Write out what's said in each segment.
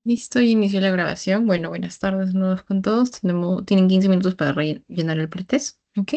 Listo, y inició la grabación. Bueno, buenas tardes nuevos con todos. Tienen 15 minutos para llenar el pretest. ¿Ok?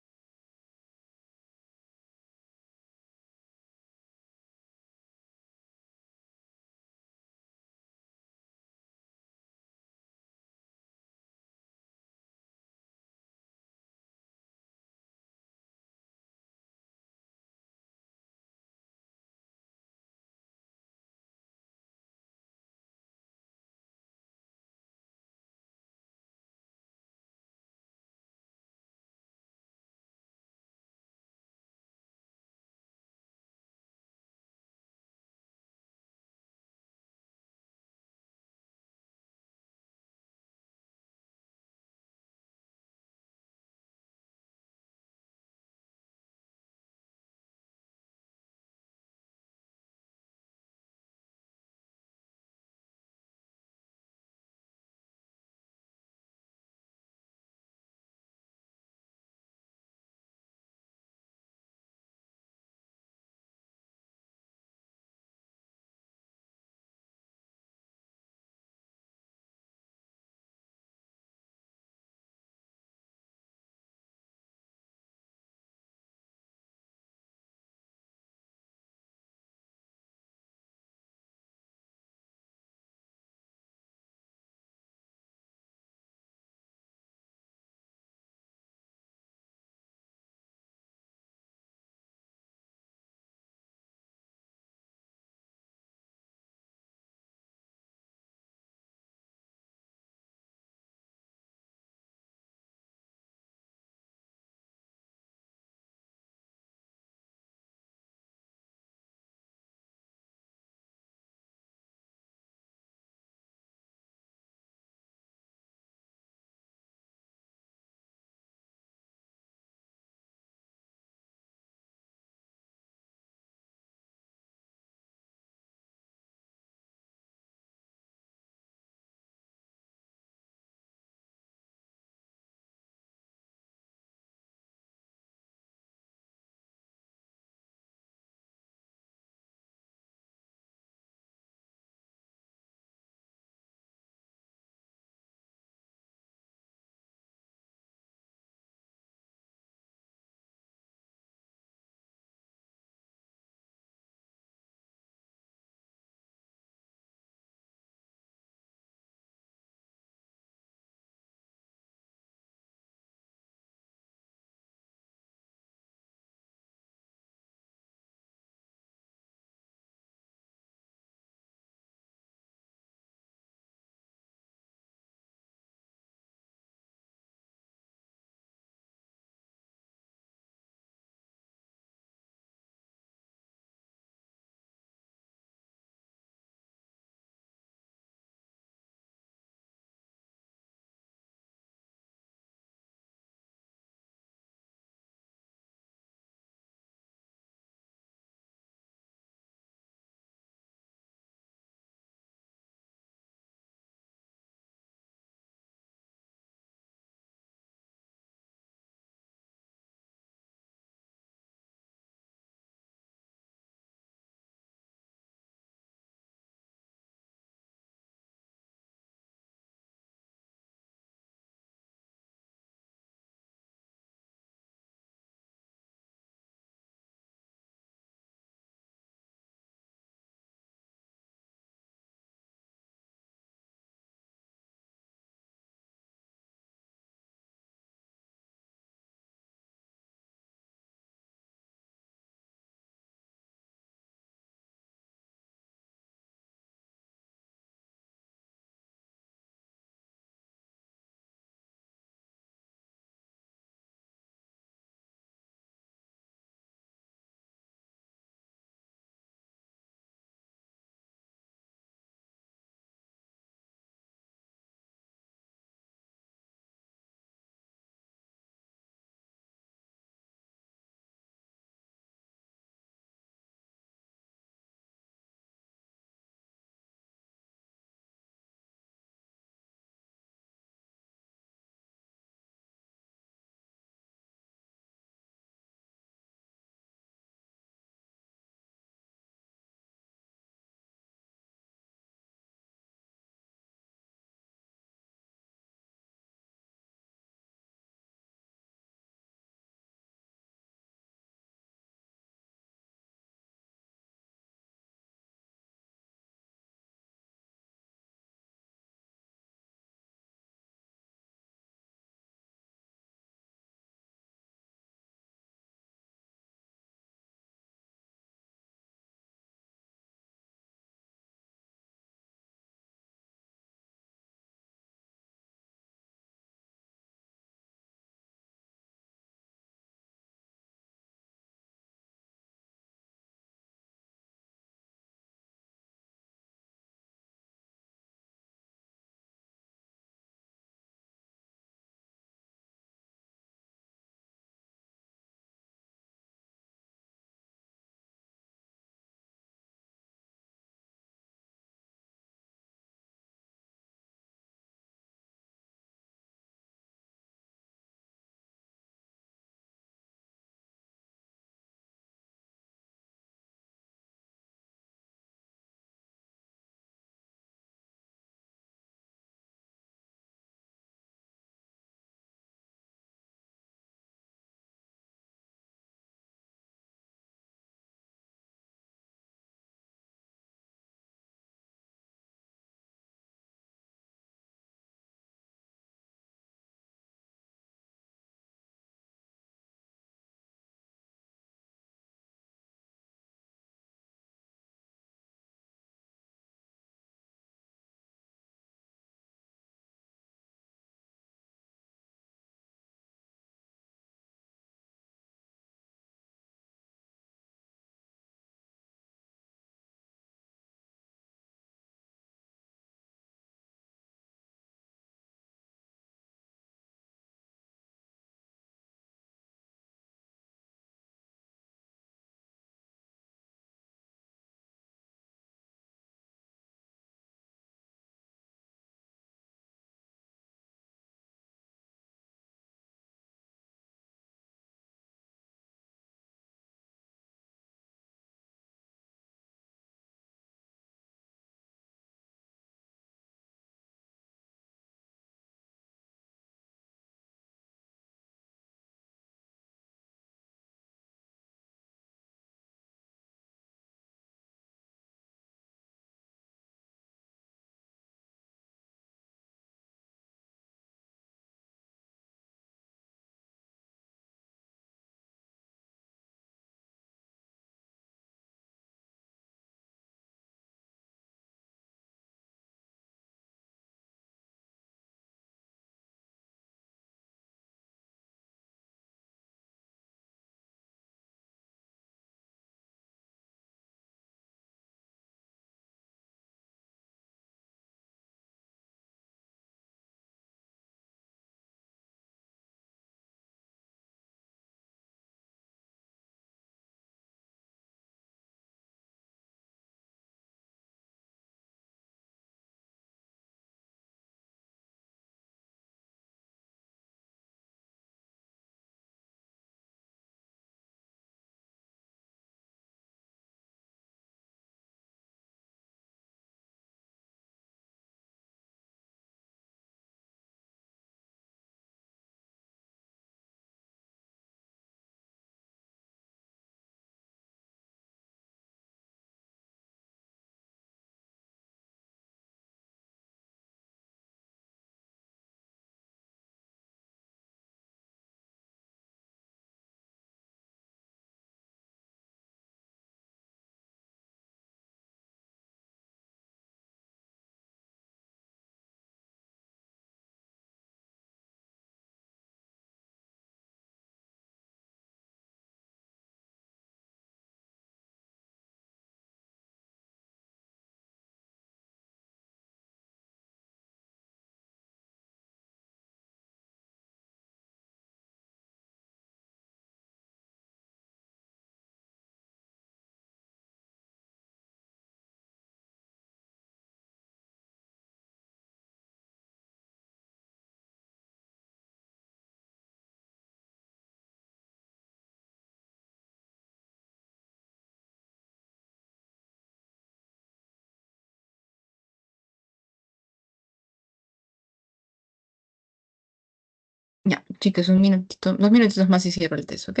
Ya, chicos, un minutito, 2 minutitos más y cierro el test, ¿ok?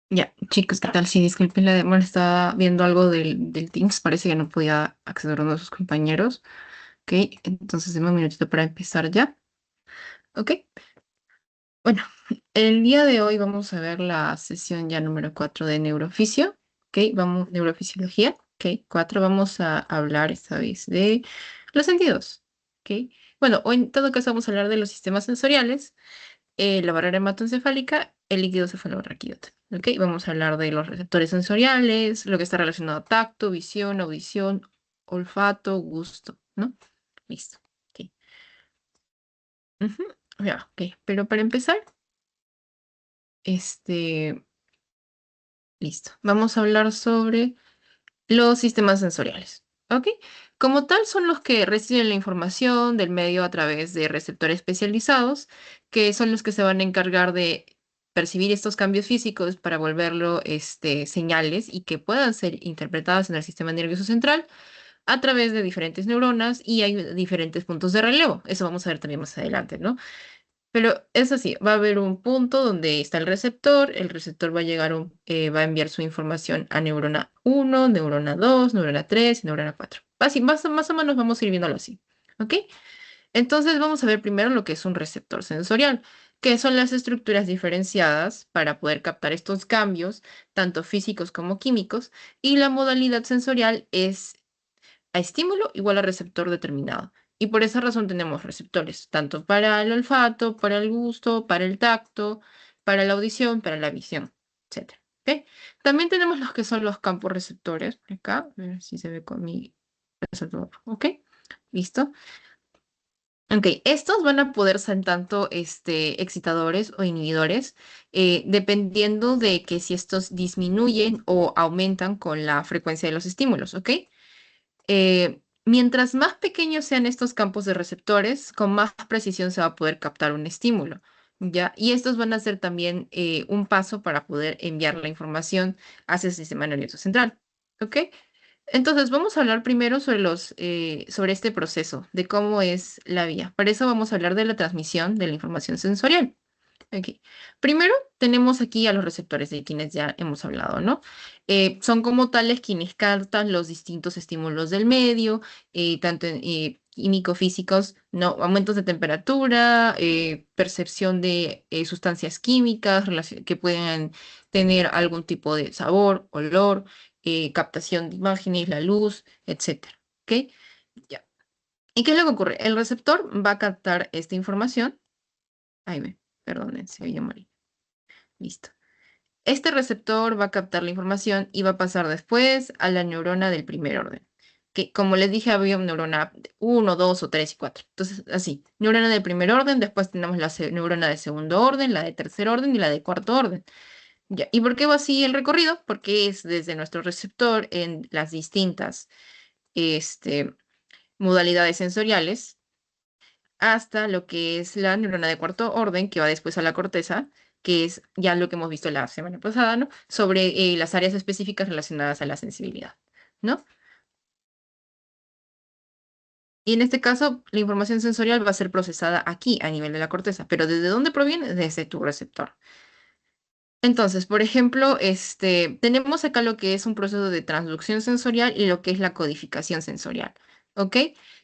Ya, chicos, ¿qué tal? Sí, disculpen la demora, estaba viendo algo del Teams, parece que no podía acceder a uno de sus compañeros. Ok, entonces deme un minutito para empezar ya. Ok, bueno, el día de hoy vamos a ver la sesión ya número 4 de neurofisio. Ok, vamos, neurofisiología. Ok, 4, vamos a hablar esta vez de los sentidos. Ok, bueno, o en todo caso vamos a hablar de los sistemas sensoriales, la barrera hematoencefálica, el líquido cefalorraquídeo. Ok, vamos a hablar de los receptores sensoriales, lo que está relacionado a tacto, visión, audición, olfato, gusto, ¿no? Listo. Ok. Ujú, ya, ok, pero para empezar, este, listo. Vamos a hablar sobre los sistemas sensoriales. ¿Ok? Como tal, son los que reciben la información del medio a través de receptores especializados, que son los que se van a encargar de percibir estos cambios físicos para volverlo señales y que puedan ser interpretadas en el sistema nervioso central a través de diferentes neuronas y hay diferentes puntos de relevo. Eso vamos a ver también más adelante, ¿no? Pero es así, va a haber un punto donde está el receptor va a llegar, va a enviar su información a neurona uno, neurona 2, neurona 3 y neurona 4. Así, más o menos vamos a ir viéndolo así, ¿ok? Entonces vamos a ver primero lo que es un receptor sensorial, que son las estructuras diferenciadas para poder captar estos cambios, tanto físicos como químicos, y la modalidad sensorial es a estímulo igual a receptor determinado. Y por esa razón tenemos receptores, tanto para el olfato, para el gusto, para el tacto, para la audición, para la visión, etcétera. ¿Ok? También tenemos los que son los campos receptores. Acá, a ver si se ve con mi receptor. ¿Ok? ¿Listo? Ok, estos van a poder ser tanto excitadores o inhibidores, dependiendo de que si estos disminuyen o aumentan con la frecuencia de los estímulos, ¿ok? Mientras más pequeños sean estos campos de receptores, con más precisión se va a poder captar un estímulo, ¿ya? Y estos van a ser también un paso para poder enviar la información hacia el sistema nervioso central, ¿ok? Entonces, vamos a hablar primero sobre sobre este proceso, de cómo es la vía. Para eso vamos a hablar de la transmisión de la información sensorial. Ok. Primero tenemos aquí a los receptores de quienes ya hemos hablado, ¿no? Son como tales quienes captan los distintos estímulos del medio, tanto químico-físicos, ¿no? Aumentos de temperatura, percepción de sustancias químicas que pueden tener algún tipo de sabor, olor, captación de imágenes, la luz, etcétera. ¿Ok? Ya. ¿Y qué es lo que ocurre? El receptor va a captar esta información. Ay, perdonen, se oye mal. Listo. Este receptor va a captar la información y va a pasar después a la neurona del primer orden. Que como les dije, había una neurona uno, 2 o 3 y 4. Entonces, así, neurona del primer orden, después tenemos la neurona de segundo orden, la de tercer orden y la de cuarto orden. Ya. ¿Y por qué va así el recorrido? Porque es desde nuestro receptor en las distintas este, modalidades sensoriales hasta lo que es la neurona de cuarto orden, que va después a la corteza, que es ya lo que hemos visto la semana pasada, ¿no? Sobre las áreas específicas relacionadas a la sensibilidad, ¿no? Y en este caso, la información sensorial va a ser procesada aquí, a nivel de la corteza, pero ¿desde dónde proviene? Desde tu receptor. Entonces, por ejemplo, tenemos acá lo que es un proceso de transducción sensorial y lo que es la codificación sensorial, ¿ok?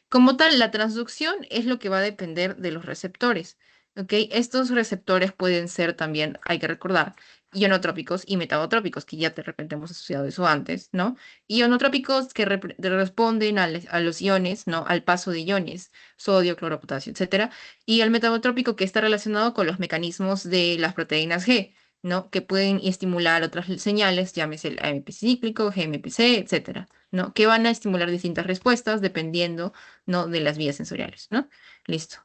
Como tal, la transducción es lo que va a depender de los receptores, ¿ok? Estos receptores pueden ser también, hay que recordar, ionotrópicos y metabotrópicos, que ya de repente hemos asociado eso antes, ¿no? Ionotrópicos que responden a los iones, ¿no? Al paso de iones, sodio, cloro, potasio, etcétera, y el metabotrópico que está relacionado con los mecanismos de las proteínas G, ¿no? Que pueden estimular otras señales, llámese el AMP cíclico, GMPC, etcétera, ¿no? Que van a estimular distintas respuestas dependiendo, ¿no? De las vías sensoriales, ¿no? Listo.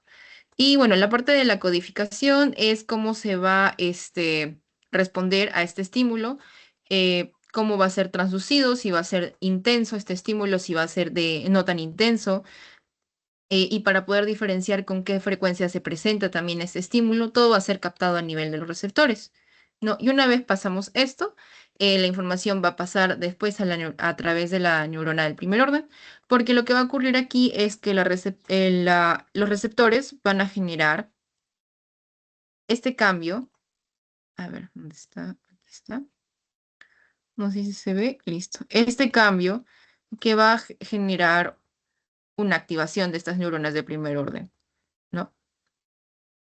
Y bueno, la parte de la codificación es cómo se va responder a este estímulo, cómo va a ser transducido, si va a ser intenso este estímulo, si va a ser de no tan intenso, y para poder diferenciar con qué frecuencia se presenta también este estímulo, todo va a ser captado a nivel de los receptores, ¿no? Y una vez pasamos esto, la información va a pasar después a través de la neurona del primer orden, porque lo que va a ocurrir aquí es que los receptores van a generar este cambio. A ver, ¿dónde está? Aquí está. No sé si se ve. Listo. Este cambio que va a generar una activación de estas neuronas de primer orden, ¿no?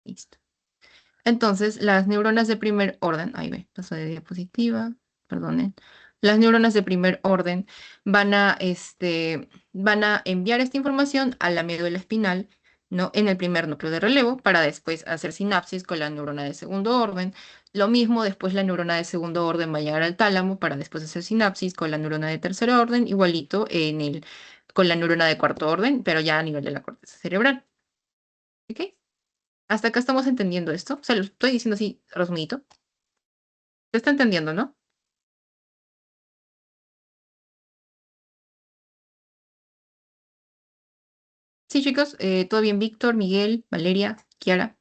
Listo. Entonces, las neuronas de primer orden, ahí ve, paso de diapositiva, perdonen. Las neuronas de primer orden van a enviar esta información a la médula espinal, ¿no? En el primer núcleo de relevo, para después hacer sinapsis con la neurona de segundo orden. Lo mismo, después la neurona de segundo orden va a llegar al tálamo para después hacer sinapsis con la neurona de tercer orden, igualito con la neurona de cuarto orden, pero ya a nivel de la corteza cerebral. ¿Ok? Hasta acá estamos entendiendo esto. O sea, lo estoy diciendo así resumidito. ¿Se está entendiendo, no? Sí, chicos, ¿todo bien? Víctor, Miguel, Valeria, Kiara.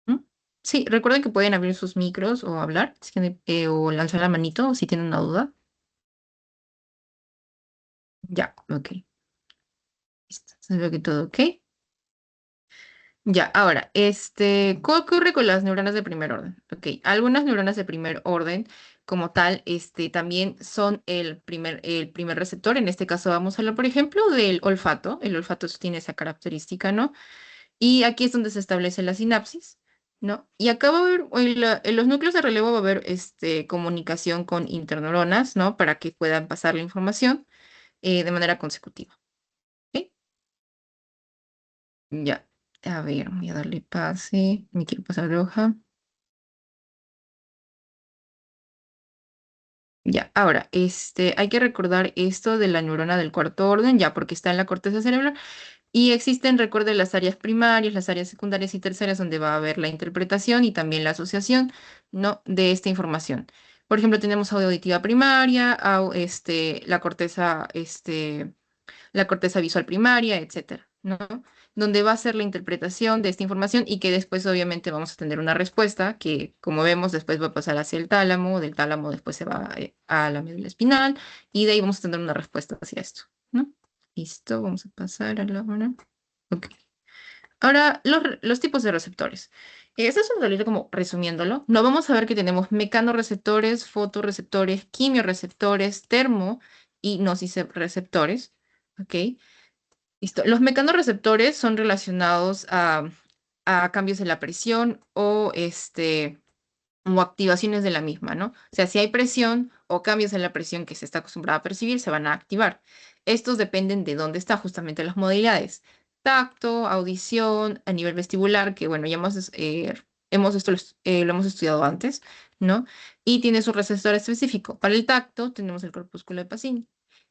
¿Mm? Sí, recuerden que pueden abrir sus micros o hablar, o lanzar la manito si tienen una duda. Ya, ok. Listo. Veo que todo ok. Ya, ahora, ¿qué ocurre con las neuronas de primer orden? Ok, algunas neuronas de primer orden, como tal, también son el primer receptor. En este caso vamos a hablar, por ejemplo, del olfato. El olfato tiene esa característica, ¿no? Y aquí es donde se establece la sinapsis, ¿no? Y acá va a haber, en los núcleos de relevo va a haber comunicación con interneuronas, ¿no? Para que puedan pasar la información de manera consecutiva. ¿Ok? Ya. A ver, voy a darle pase. Me quiero pasar de hoja. Ya, ahora, hay que recordar esto de la neurona del cuarto orden, ya, porque está en la corteza cerebral. Y existen, recuerde, las áreas primarias, las áreas secundarias y terciarias, donde va a haber la interpretación y también la asociación, ¿no? De esta información. Por ejemplo, tenemos auditiva primaria, la corteza visual primaria, etcétera, ¿no? Donde va a ser la interpretación de esta información y que después obviamente vamos a tener una respuesta que, como vemos, después va a pasar hacia el tálamo, del tálamo después se va a la médula espinal y de ahí vamos a tener una respuesta hacia esto, ¿no? Listo, vamos a pasar a la hora. Ok. Ahora, los tipos de receptores. Esto es en realidad como resumiéndolo. No vamos a ver que tenemos mecanorreceptores, fotorreceptores, quimiorreceptores, termo y nociceptores. ¿Ok? Listo. Los mecanorreceptores son relacionados a cambios en la presión o activaciones de la misma, ¿no? O sea, si hay presión o cambios en la presión que se está acostumbrada a percibir, se van a activar. Estos dependen de dónde están justamente las modalidades. Tacto, audición, a nivel vestibular, que bueno, ya lo hemos estudiado antes, ¿no? Y tiene su receptor específico. Para el tacto tenemos el corpúsculo de Pacini.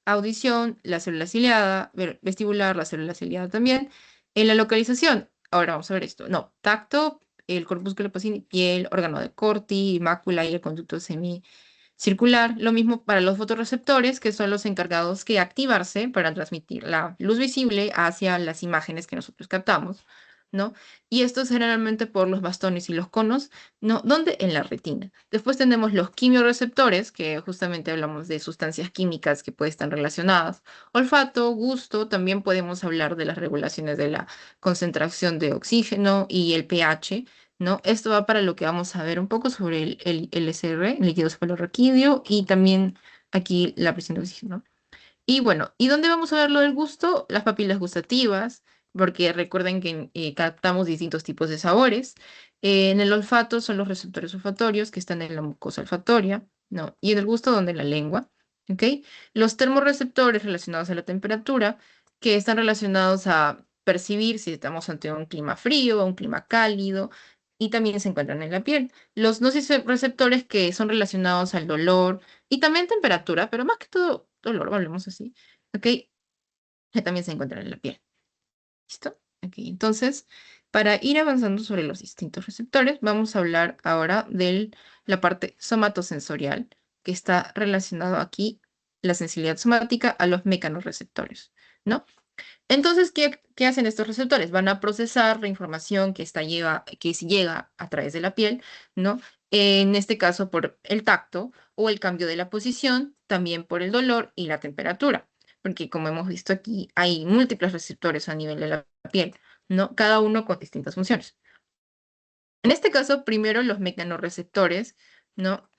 Audición, la célula ciliada, vestibular, la célula ciliada también. En la localización, ahora vamos a ver esto. No, tacto, el corpúsculo Pacini, piel, órgano de Corti, mácula y el conducto semicircular. Lo mismo para los fotorreceptores, que son los encargados de activarse para transmitir la luz visible hacia las imágenes que nosotros captamos, ¿no? Y esto es generalmente por los bastones y los conos, ¿no? ¿Dónde? En la retina. Después tenemos los quimiorreceptores, que justamente hablamos de sustancias químicas que pueden estar relacionadas. Olfato, gusto, también podemos hablar de las regulaciones de la concentración de oxígeno y el pH, ¿no? Esto va para lo que vamos a ver un poco sobre el LSR, el líquido cefalorraquídeo, y también aquí la presión de oxígeno, ¿no? Y bueno, ¿y dónde vamos a ver lo del gusto? Las papilas gustativas, porque recuerden que captamos distintos tipos de sabores. En el olfato son los receptores olfatorios que están en la mucosa olfatoria, ¿no? Y en el gusto, donde la lengua, ¿ok? Los termorreceptores relacionados a la temperatura, que están relacionados a percibir si estamos ante un clima frío, un clima cálido, y también se encuentran en la piel. Los nociceptores, que son relacionados al dolor y también temperatura, pero más que todo dolor, hablemos así, ¿ok? Que también se encuentran en la piel. ¿Listo? Ok, entonces, para ir avanzando sobre los distintos receptores, vamos a hablar ahora de la parte somatosensorial, que está relacionado aquí, la sensibilidad somática, a los mecanorreceptores, ¿no? Entonces, ¿qué hacen estos receptores? Van a procesar la información que si llega a través de la piel, ¿no? En este caso, por el tacto o el cambio de la posición, también por el dolor y la temperatura, porque como hemos visto aquí, hay múltiples receptores a nivel de la piel, ¿no? Cada uno con distintas funciones. En este caso, primero los mecanorreceptores, ¿no?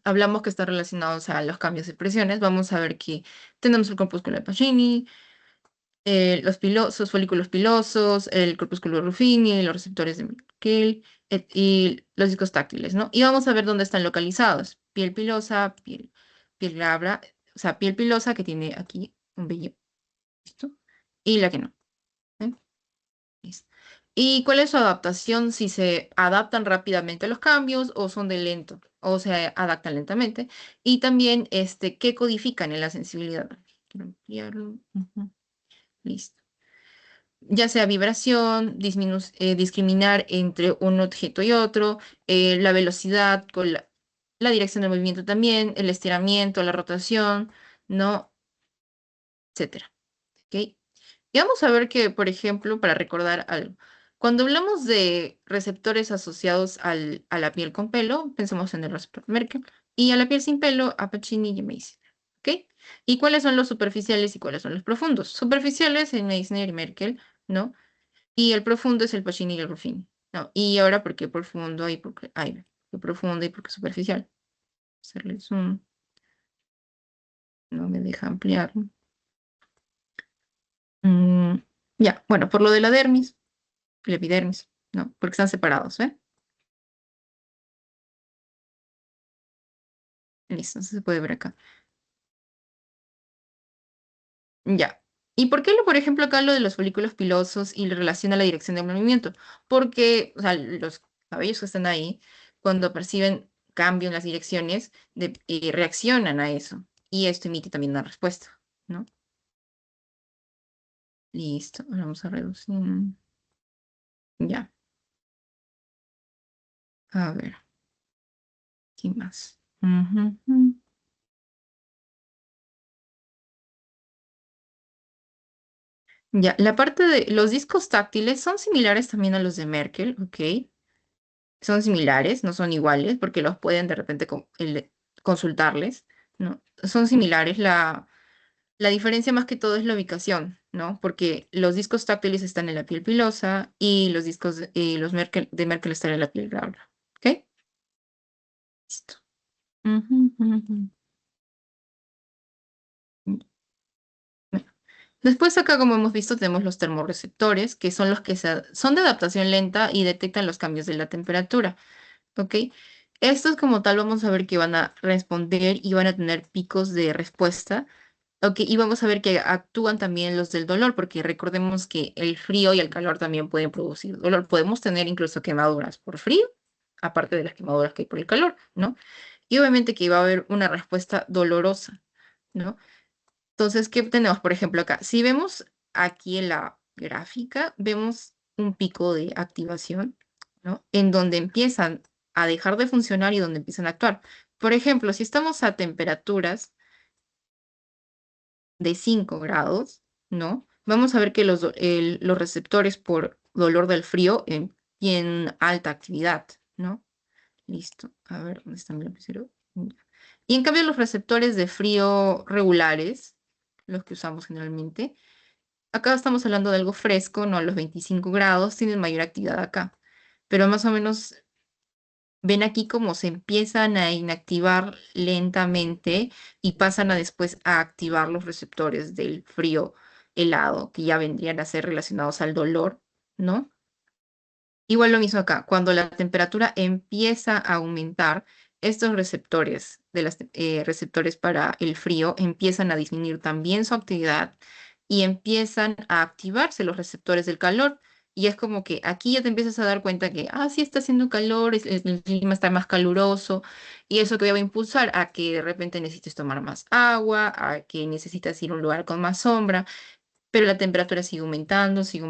Hablamos que están relacionados a los cambios de presiones. Vamos a ver que tenemos el corpúsculo de Pacini, sus folículos pilosos, el corpúsculo Ruffini, los receptores de Merkel y los discos táctiles, ¿no? Y vamos a ver dónde están localizados. Piel pilosa, piel glabra, o sea, piel pilosa que tiene aquí un vello, ¿listo? Y la que no. ¿Eh? Listo. ¿Y cuál es su adaptación? Si se adaptan rápidamente a los cambios o son de lento, o se adaptan lentamente. Y también, ¿qué codifican en la sensibilidad? Quiero ampliarlo. Ujú. Listo. Ya sea vibración, discriminar entre un objeto y otro, la velocidad, con la dirección del movimiento también, el estiramiento, la rotación, ¿no? Etcétera. ¿Ok? Y vamos a ver que, por ejemplo, para recordar algo, cuando hablamos de receptores asociados a la piel con pelo, pensamos en el receptor Merkel, y a la piel sin pelo, a Pacini y Meissner. ¿Ok? ¿Y cuáles son los superficiales y cuáles son los profundos? Superficiales en Meissner y Merkel, ¿no? Y el profundo es el Pacini y el Ruffini, ¿no? Y ahora, ¿por qué profundo y por qué, ay, qué profundo y por qué superficial? Hacerle zoom, no me deja ampliar. Mm, ya, bueno, por lo de la dermis, la epidermis, ¿no? Porque están separados, ¿eh? Listo, eso se puede ver acá. Ya. ¿Y por qué, por ejemplo, acá lo de los folículos pilosos y le relaciona la dirección del movimiento? Porque, o sea, los cabellos que están ahí, cuando perciben cambio en las direcciones, reaccionan a eso. Y esto emite también una respuesta, ¿no? Listo, ahora vamos a reducir. Ya, a ver, ¿qué más? Ujú, ujú. Ya, la parte de los discos táctiles son similares también a los de Merkel, ¿ok? Son similares, no son iguales, porque los pueden de repente consultarles, ¿no? Son similares. La diferencia más que todo es la ubicación, ¿no? Porque los discos táctiles están en la piel pilosa y los discos de Merkel están en la piel glabra. ¿Ok? Listo. Ujú, ujú. Bueno. Después acá, como hemos visto, tenemos los termorreceptores, que son los que son de adaptación lenta y detectan los cambios de la temperatura. ¿Ok? Estos como tal vamos a ver que van a responder y van a tener picos de respuesta. ¿Ok? Y vamos a ver que actúan también los del dolor, porque recordemos que el frío y el calor también pueden producir dolor. Podemos tener incluso quemaduras por frío, aparte de las quemaduras que hay por el calor, ¿no? Y obviamente que va a haber una respuesta dolorosa, ¿no? Entonces, ¿qué tenemos, por ejemplo, acá? Si vemos aquí en la gráfica, vemos un pico de activación, ¿no? En donde empiezan a dejar de funcionar y donde empiezan a actuar. Por ejemplo, si estamos a temperaturas de 5 grados, ¿no? Vamos a ver que los receptores por dolor del frío tienen alta actividad, ¿no? Listo. A ver, ¿dónde está mi lapicero? Y en cambio, los receptores de frío regulares, los que usamos generalmente, acá estamos hablando de algo fresco, ¿no? Los 25 grados tienen mayor actividad acá. Pero más o menos ven aquí cómo se empiezan a inactivar lentamente y pasan a después a activar los receptores del frío helado, que ya vendrían a ser relacionados al dolor, ¿no? Igual lo mismo acá, cuando la temperatura empieza a aumentar, estos receptores receptores para el frío empiezan a disminuir también su actividad y empiezan a activarse los receptores del calor. Y es como que aquí ya te empiezas a dar cuenta que, sí está haciendo calor, el clima está más caluroso, y eso que va a impulsar a que de repente necesites tomar más agua, a que necesitas ir a un lugar con más sombra, pero la temperatura sigue aumentando y sigue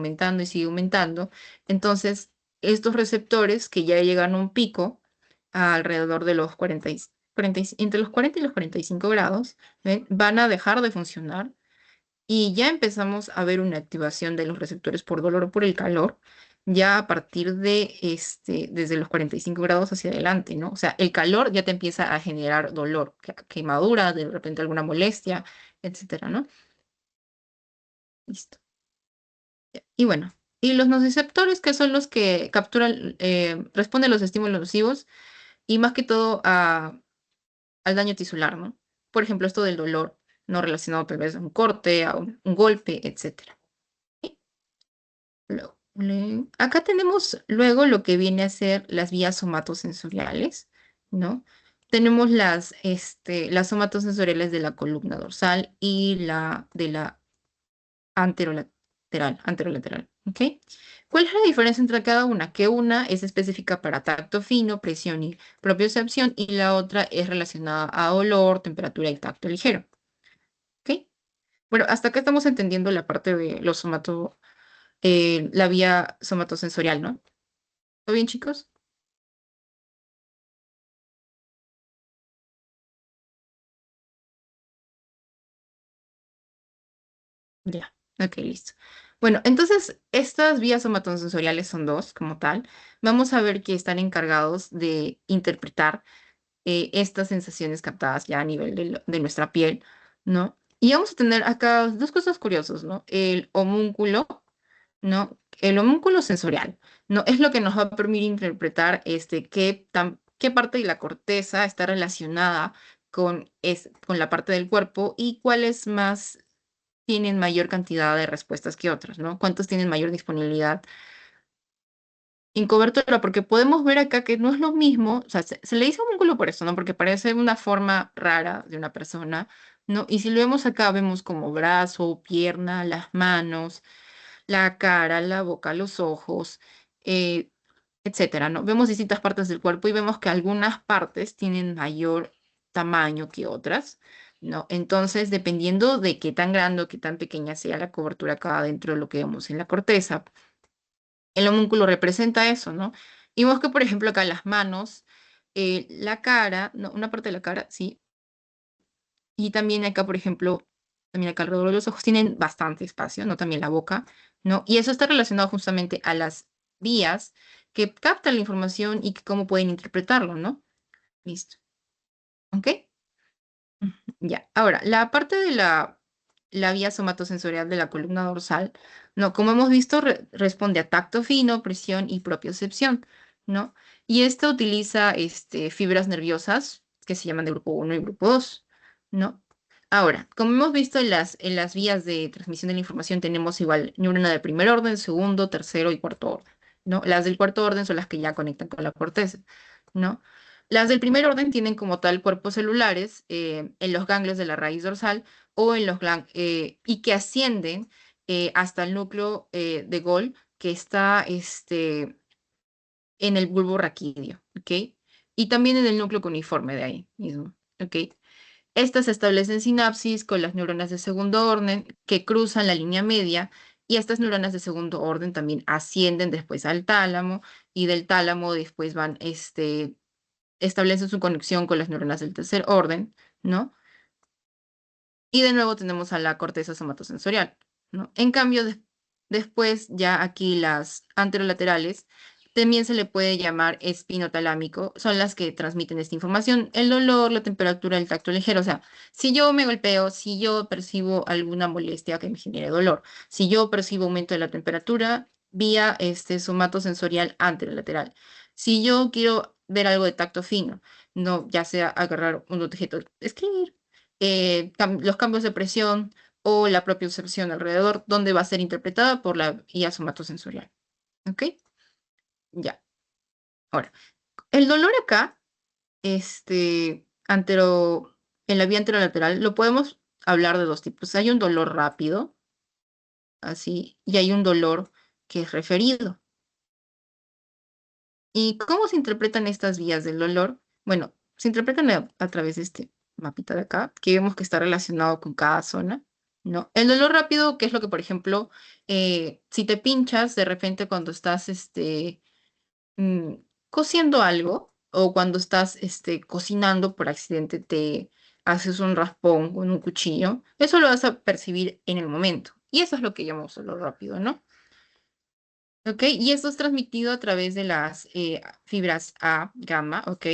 aumentando. Entonces, estos receptores que ya llegan a un pico alrededor de los 40 entre los 40 y los 45 grados, ¿ven? Van a dejar de funcionar y ya empezamos a ver una activación de los receptores por dolor o por el calor, ya a partir de desde los 45 grados hacia adelante, ¿no? O sea, el calor ya te empieza a generar dolor, quemadura, de repente alguna molestia, etcétera, ¿no? Listo. Y bueno, y los nociceptores, que son los que capturan, responden a los estímulos nocivos y más que todo al daño tisular, ¿no? Por ejemplo, esto del dolor, no relacionado tal vez a un corte, a un golpe, etcétera. Y acá tenemos luego lo que viene a ser las vías somatosensoriales, ¿no? Tenemos las somatosensoriales de la columna dorsal y la de la anterolateral, ¿ok? ¿Cuál es la diferencia entre cada una? Que una es específica para tacto fino, presión y propiocepción, y la otra es relacionada a olor, temperatura y tacto ligero, ¿ok? Bueno, hasta acá estamos entendiendo la parte de la vía somatosensorial, ¿no? ¿Todo bien, chicos? Ya, ok, listo. Bueno, entonces estas vías somatosensoriales son dos como tal. Vamos a ver que están encargados de interpretar estas sensaciones captadas ya a nivel de nuestra piel, ¿no? Y vamos a tener acá dos cosas curiosas, ¿no? El homúnculo, ¿no? El homúnculo sensorial, ¿no? Es lo que nos va a permitir interpretar qué parte de la corteza está relacionada con la parte del cuerpo y cuáles más tienen mayor cantidad de respuestas que otras, ¿no? Cuántos tienen mayor disponibilidad en cobertura, porque podemos ver acá que no es lo mismo, o sea, se le dice homúnculo por eso, ¿no? Porque parece una forma rara de una persona, ¿no? Y si lo vemos acá, vemos como brazo, pierna, las manos, la cara, la boca, los ojos, eh, etcétera, ¿no? Vemos distintas partes del cuerpo y vemos que algunas partes tienen mayor tamaño que otras, ¿no? Entonces, dependiendo de qué tan grande o qué tan pequeña sea la cobertura acá dentro de lo que vemos en la corteza, el homúnculo representa eso, ¿no? Y vemos que, por ejemplo, acá las manos, la cara, no, una parte de la cara, sí, y también acá, por ejemplo, también acá alrededor de los ojos tienen bastante espacio, ¿no? También la boca, ¿no? Y eso está relacionado justamente a las vías que captan la información y cómo pueden interpretarlo, ¿no? Listo. ¿Ok? Ujú, ya. Ahora, la parte de la vía somatosensorial de la columna dorsal, ¿no? Como hemos visto, responde a tacto fino, presión y propiocepción, ¿no? Y esta utiliza fibras nerviosas que se llaman de grupo uno y grupo 2, ¿no? Ahora, como hemos visto en las vías de transmisión de la información, tenemos igual neurona de primer orden, segundo, tercero y cuarto orden, ¿no? Las del cuarto orden son las que ya conectan con la corteza, ¿no? Las del primer orden tienen como tal cuerpos celulares en los ganglios de la raíz dorsal o y que ascienden hasta el núcleo de Gol que está en el bulbo raquídeo, ¿ok? Y también en el núcleo cuneiforme de ahí mismo, ¿ok? Estas establecen sinapsis con las neuronas de segundo orden que cruzan la línea media y estas neuronas de segundo orden también ascienden después al tálamo y del tálamo después van establece su conexión con las neuronas del tercer orden, ¿no? Y de nuevo tenemos a la corteza somatosensorial, ¿no? En cambio, después ya aquí las anterolaterales también se le puede llamar espinotalámico, son las que transmiten esta información, el dolor, la temperatura, el tacto ligero, o sea, si yo me golpeo, si yo percibo alguna molestia que me genere dolor, si yo percibo aumento de la temperatura vía somatosensorial anterolateral, si yo quiero ver algo de tacto fino, no, ya sea agarrar un objeto, escribir, los cambios de presión o la propia observación alrededor, donde va a ser interpretada por la guía somatosensorial. ¿Ok? Ya. Ahora, el dolor acá, en la vía anterolateral, lo podemos hablar de dos tipos. Hay un dolor rápido, así, y hay un dolor que es referido. ¿Y cómo se interpretan estas vías del dolor? Bueno, se interpretan a través de este mapita de acá, que vemos que está relacionado con cada zona, ¿no? El dolor rápido, que es lo que, por ejemplo, si te pinchas de repente cuando estás mm, cociendo algo o cuando estás cocinando por accidente te haces un raspón con un cuchillo, eso lo vas a percibir en el momento. Y eso es lo que llamamos dolor rápido, ¿no? ¿Ok? Y esto es transmitido a través de las fibras A, gamma, ¿ok?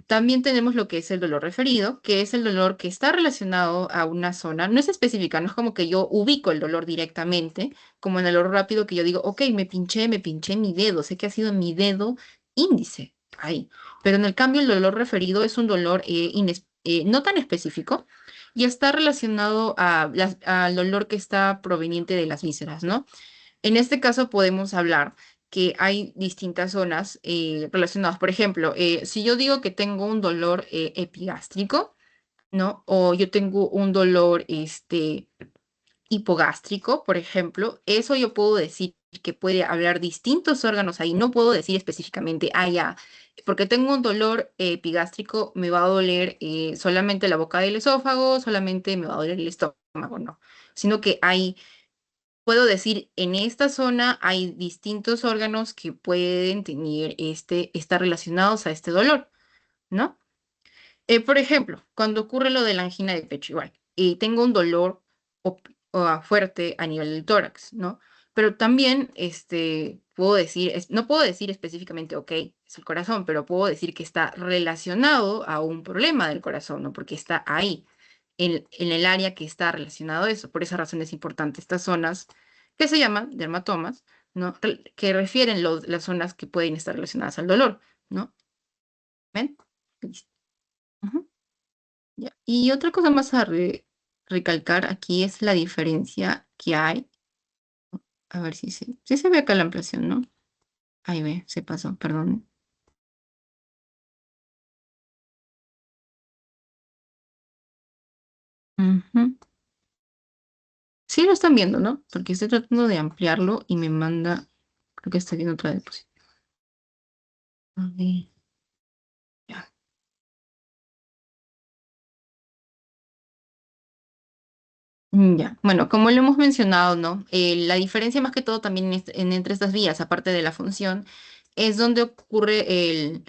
También tenemos lo que es el dolor referido, que es el dolor que está relacionado a una zona, no es específica, no es como que yo ubico el dolor directamente, como en el dolor rápido que yo digo, ok, me pinché mi dedo, sé que ha sido mi dedo índice, ahí. Pero en el cambio el dolor referido es un dolor no tan específico y está relacionado al dolor que está proveniente de las vísceras, ¿no? En este caso podemos hablar que hay distintas zonas relacionadas. Por ejemplo, si yo digo que tengo un dolor epigástrico, ¿no? O yo tengo un dolor hipogástrico, por ejemplo, eso yo puedo decir que puede hablar distintos órganos ahí. No puedo decir específicamente, ya, porque tengo un dolor epigástrico, me va a doler solamente la boca del esófago, solamente me va a doler el estómago, no. Sino que puedo decir, en esta zona hay distintos órganos que pueden tener estar relacionados a este dolor, ¿no? Por ejemplo, cuando ocurre lo de la angina de pecho, igual, tengo un dolor fuerte a nivel del tórax, ¿no? Pero también puedo decir, no puedo decir específicamente, ok, es el corazón, pero puedo decir que está relacionado a un problema del corazón, ¿no? Porque está ahí, en el área que está relacionado a eso. Por esa razón es importante estas zonas que se llaman dermatomas, ¿no? Que refieren las zonas que pueden estar relacionadas al dolor, ¿no? ¿Ven? Listo. Ujú, ya. Y otra cosa más a recalcar aquí es la diferencia que hay. A ver si se ve acá la ampliación, ¿no? Ahí ve, se pasó, perdón. Ujú. Sí lo están viendo, ¿no? Porque estoy tratando de ampliarlo y me manda, creo que está viendo otra diapositiva. A ver, ya. Ya, bueno, como lo hemos mencionado, ¿no? La diferencia más que todo también entre estas vías, aparte de la función, es donde ocurre el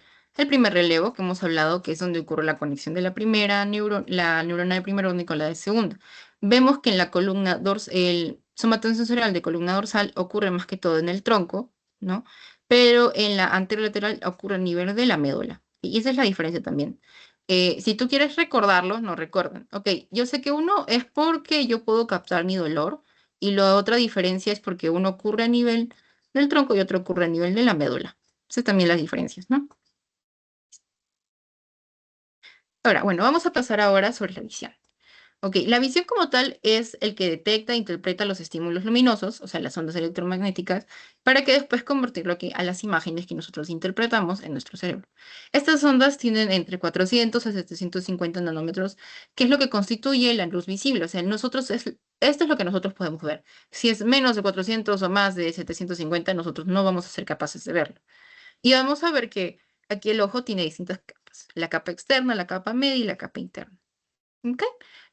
primer relevo que hemos hablado, que es donde ocurre la conexión de la neurona de primer orden con la de segunda. Vemos que en la columna dorsal, el somatosensorial de columna dorsal ocurre más que todo en el tronco, ¿no? Pero en la anterolateral ocurre a nivel de la médula. Y esa es la diferencia también. Si tú quieres recordarlo, no recuerdan. Ok, yo sé que uno es porque yo puedo captar mi dolor y la otra diferencia es porque uno ocurre a nivel del tronco y otro ocurre a nivel de la médula. Esas también las diferencias, ¿no? Ahora, bueno, vamos a pasar ahora sobre la visión. Ok, la visión como tal es el que detecta e interpreta los estímulos luminosos, o sea, las ondas electromagnéticas, para que después convertirlo aquí a las imágenes que nosotros interpretamos en nuestro cerebro. Estas ondas tienen entre 400 a 750 nanómetros, que es lo que constituye la luz visible. O sea, esto es lo que nosotros podemos ver. Si es menos de 400 o más de 750, nosotros no vamos a ser capaces de verlo. Y vamos a ver que aquí el ojo tiene distintas capas, la capa externa, la capa media y la capa interna. ¿Ok?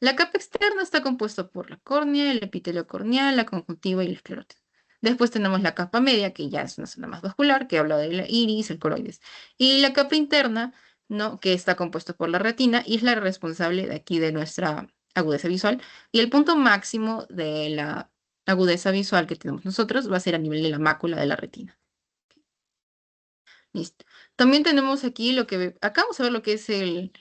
La capa externa está compuesta por la córnea, el epitelio corneal, la conjuntiva y la esclerótica. Después tenemos la capa media, que ya es una zona más vascular, que habla de la iris, el coroides. Y la capa interna, ¿no? Que está compuesta por la retina y es la responsable de aquí de nuestra agudeza visual. Y el punto máximo de la agudeza visual que tenemos nosotros va a ser a nivel de la mácula de la retina. Listo. También tenemos aquí acá vamos a ver lo que es el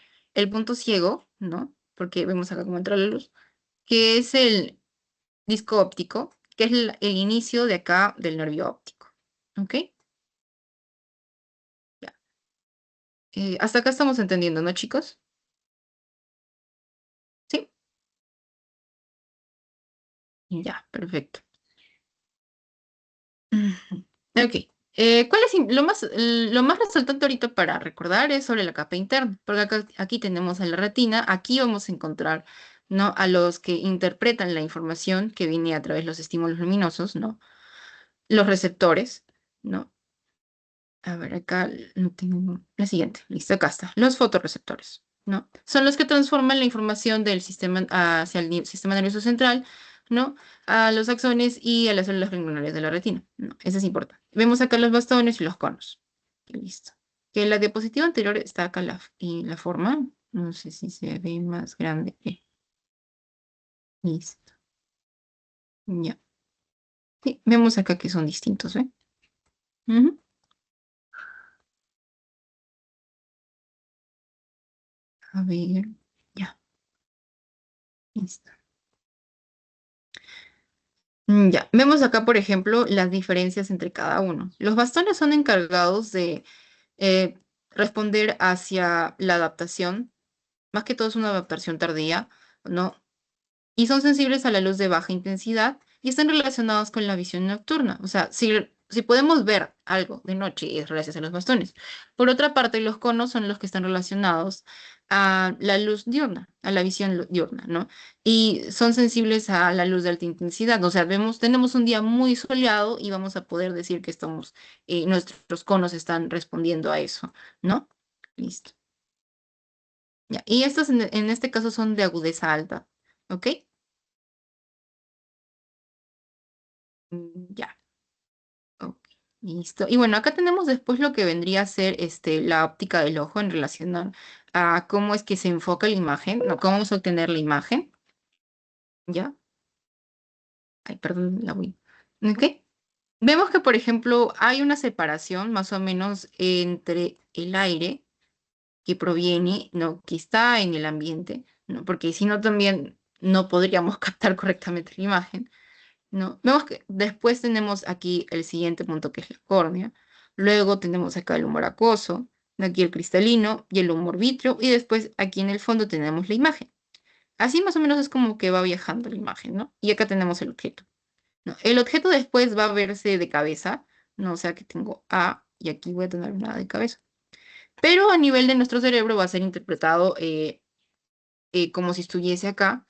punto ciego, ¿no? Porque vemos acá cómo entra la luz, que es el disco óptico, que es el inicio de acá del nervio óptico. ¿Ok? Ya. Hasta acá estamos entendiendo, ¿no, chicos? Sí. Ya, perfecto. Ujú. Ok. ¿Cuál es lo más resaltante ahorita para recordar es sobre la capa interna? Porque aquí tenemos a la retina, aquí vamos a encontrar, ¿no? A los que interpretan la información que viene a través de los estímulos luminosos, ¿no? Los receptores, ¿no? A ver, acá lo tengo. La siguiente, listo, acá está. Los fotorreceptores, ¿no? Son los que transforman la información del sistema hacia el sistema nervioso central, ¿no? A los axones y a las células ganglionares de la retina, ¿no? Eso es importante. Vemos acá los bastones y los conos. Listo. Que la diapositiva anterior está acá y la forma. No sé si se ve más grande. Listo. Ya. Sí, vemos acá que son distintos, ¿eh? Ujú. A ver, ya. Listo. Ya, vemos acá, por ejemplo, las diferencias entre cada uno. Los bastones son encargados de eh, responder hacia la adaptación, más que todo es una adaptación tardía, ¿no? Y son sensibles a la luz de baja intensidad y están relacionados con la visión nocturna. O sea, si podemos ver algo de noche es gracias a los bastones. Por otra parte, los conos son los que están relacionados a la luz diurna, a la visión diurna, ¿no? Y son sensibles a la luz de alta intensidad. O sea, tenemos un día muy soleado y vamos a poder decir que nuestros conos están respondiendo a eso, ¿no? Listo. Ya. Y estos en este caso son de agudeza alta, ¿ok? Ya. Ok, listo. Y bueno, acá tenemos después lo que vendría a ser la óptica del ojo en relación a cómo es que se enfoca la imagen, no, cómo vamos a obtener la imagen, ¿ya? Ay, perdón, la Wii. ¿Ok? Vemos que, por ejemplo, hay una separación más o menos entre el aire que proviene, ¿no? Que está en el ambiente, ¿no? Porque si no, también no podríamos captar correctamente la imagen, ¿no? Vemos que después tenemos aquí el siguiente punto que es la córnea. Luego tenemos acá el humor acuoso, aquí el cristalino y el humor vítreo. Y después aquí en el fondo tenemos la imagen. Así más o menos es como que va viajando la imagen, ¿no? Y acá tenemos el objeto, ¿no? El objeto después va a verse de cabeza, ¿no? O sea que tengo A y aquí voy a tener una de cabeza. Pero a nivel de nuestro cerebro va a ser interpretado como si estuviese acá,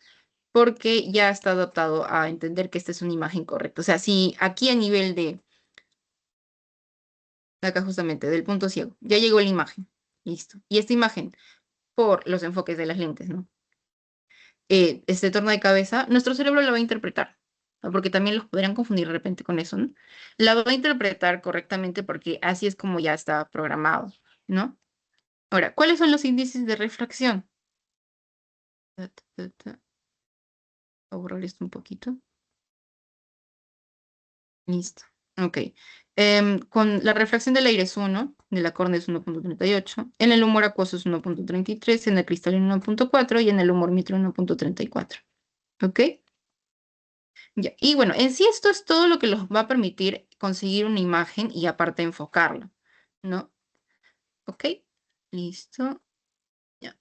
porque ya está adaptado a entender que esta es una imagen correcta. O sea, si aquí a nivel de acá justamente, del punto ciego, ya llegó la imagen, listo. Y esta imagen, por los enfoques de las lentes, ¿no? Este torno de cabeza, nuestro cerebro la va a interpretar, ¿no? Porque también los podrían confundir de repente con eso, ¿no? La va a interpretar correctamente porque así es como ya está programado, ¿no? Ahora, ¿cuáles son los índices de refracción? Ta, ta, ta, ta. Voy a borrar esto un poquito. Listo. Ok. Con la refracción del aire es 1, de la córnea es 1,38, en el humor acuoso es 1,33, en el cristalino 1,4 y en el humor mitral 1,34. ¿Ok? Ya. Y bueno, en sí esto es todo lo que los va a permitir conseguir una imagen y aparte enfocarla, ¿no? ¿Ok? Listo. Ya.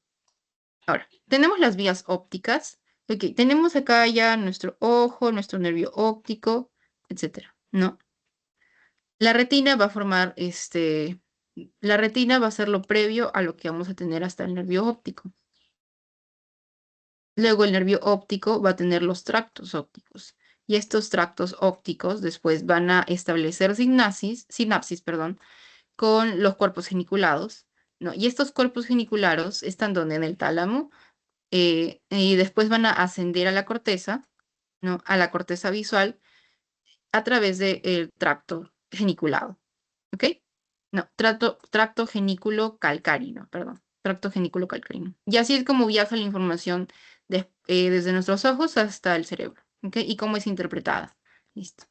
Ahora, tenemos las vías ópticas. Ok, tenemos acá ya nuestro ojo, nuestro nervio óptico, etcétera, ¿no? La retina va a formar la retina va a ser lo previo a lo que vamos a tener hasta el nervio óptico. Luego el nervio óptico va a tener los tractos ópticos. Y estos tractos ópticos después van a establecer sinapsis, perdón, con los cuerpos geniculados, ¿no? Y estos cuerpos geniculados están donde en el tálamo, y después van a ascender a la corteza, ¿no? A la corteza visual a través del tracto geniculado. ¿Ok? No, tracto genículo calcáreo, perdón. Tracto genículo calcáreo. Y así es como viaja la información desde nuestros ojos hasta el cerebro. ¿Ok? Y cómo es interpretada. Listo.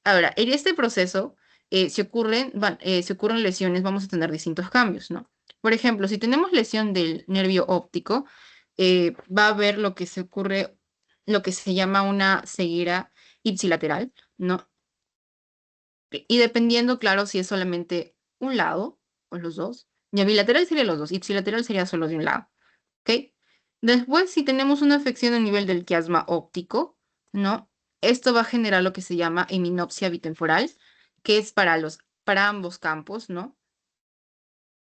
Ahora, en este proceso, si ocurren lesiones, vamos a tener distintos cambios, ¿no? Por ejemplo, si tenemos lesión del nervio óptico, va a haber lo que se llama una ceguera ipsilateral, ¿no? Y dependiendo, claro, si es solamente un lado o los dos. Ya bilateral sería los dos, ipsilateral sería solo de un lado. ¿Ok? Después, si tenemos una afección a nivel del quiasma óptico, ¿no? Esto va a generar lo que se llama heminopsia bitemporal, que es para ambos campos, ¿no?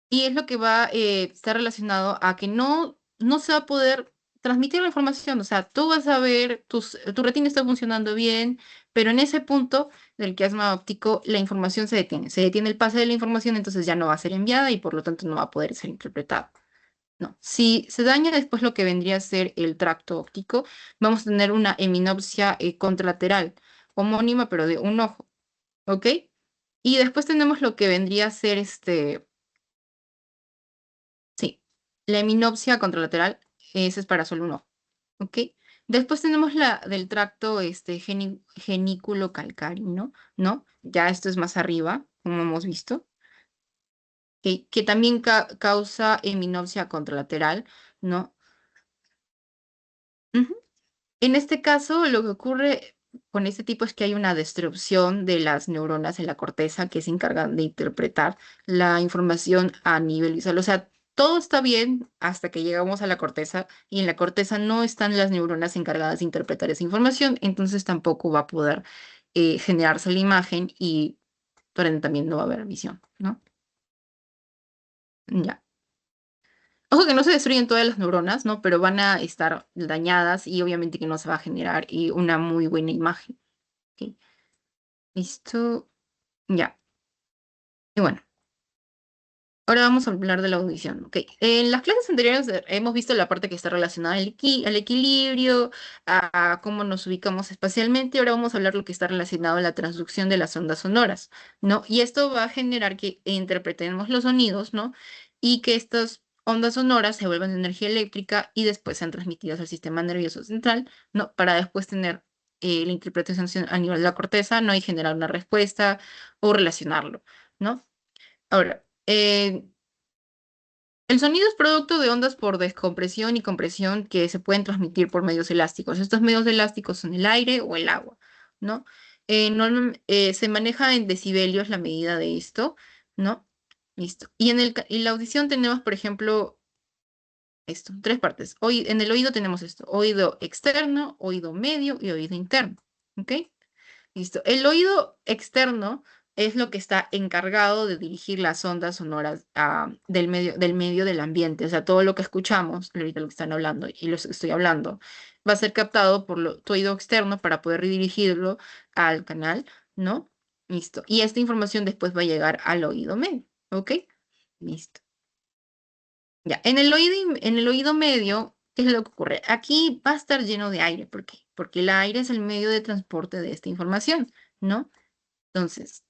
Y es lo que va a estar relacionado a que no se va a poder transmitir la información. O sea, tú vas a ver, tu retina está funcionando bien, pero en ese punto del quiasma óptico la información se detiene. Se detiene el pase de la información, entonces ya no va a ser enviada y por lo tanto no va a poder ser interpretada. No. Si se daña después lo que vendría a ser el tracto óptico, vamos a tener una heminopsia contralateral, homónima pero de un ojo. ¿Ok? Y después tenemos lo que vendría a ser sí, la heminopsia contralateral, esa es para solo un ojo, ¿ok? Después tenemos la del tracto genículo calcáreo, ¿no? Ya esto es más arriba, como hemos visto, que también causa heminopsia contralateral, ¿no? Ujú. En este caso, lo que ocurre con este tipo es que hay una destrucción de las neuronas en la corteza que se encargan de interpretar la información a nivel visual. O sea, todo está bien hasta que llegamos a la corteza y en la corteza no están las neuronas encargadas de interpretar esa información, entonces tampoco va a poder generarse la imagen y por ende también no va a haber visión, ¿no? Ya. Ojo que no se destruyen todas las neuronas, ¿no? Pero van a estar dañadas y obviamente que no se va a generar una muy buena imagen. ¿Ok? Listo. Ya. Y bueno, ahora vamos a hablar de la audición. Ok. En las clases anteriores hemos visto la parte que está relacionada al equilibrio, a cómo nos ubicamos espacialmente. Ahora vamos a hablar lo que está relacionado a la transducción de las ondas sonoras, ¿no? Y esto va a generar que interpretemos los sonidos, ¿no? Y que estas ondas sonoras se vuelvan energía eléctrica y después sean transmitidas al sistema nervioso central, ¿no? Para después tener la interpretación a nivel de la corteza, ¿no? Y generar una respuesta o relacionarlo, ¿no? Ahora, el sonido es producto de ondas por descompresión y compresión que se pueden transmitir por medios elásticos. Estos medios elásticos son el aire o el agua, ¿no? Se maneja en decibelios la medida de esto, ¿no? Listo. Y en la audición tenemos, por ejemplo, esto, tres partes. Hoy, en el oído tenemos esto, oído externo, oído medio y oído interno, ¿ok? Listo. El oído externo es lo que está encargado de dirigir las ondas sonoras del medio del ambiente. O sea, todo lo que escuchamos, ahorita lo que están hablando y lo que estoy hablando, va a ser captado por tu oído externo para poder redirigirlo al canal, ¿no? Listo. Y esta información después va a llegar al oído medio, ¿ok? Listo. Ya, en el oído medio, ¿qué es lo que ocurre? Aquí va a estar lleno de aire. ¿Por qué? Porque el aire es el medio de transporte de esta información, ¿no? Entonces,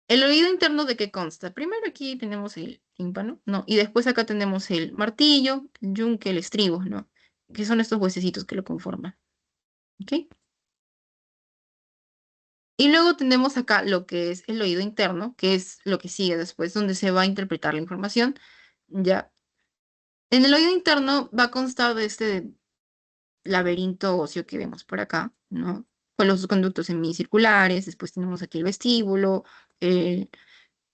¿el oído interno de qué consta? Primero aquí tenemos el tímpano, ¿no? Y después acá tenemos el martillo, el yunque, el estribo, ¿no? Que son estos huesecitos que lo conforman, ¿ok? Y luego tenemos acá lo que es el oído interno, que es lo que sigue después, donde se va a interpretar la información, ¿ya? En el oído interno va a constar de este laberinto óseo que vemos por acá, ¿no? Con los conductos semicirculares, después tenemos aquí el vestíbulo, el-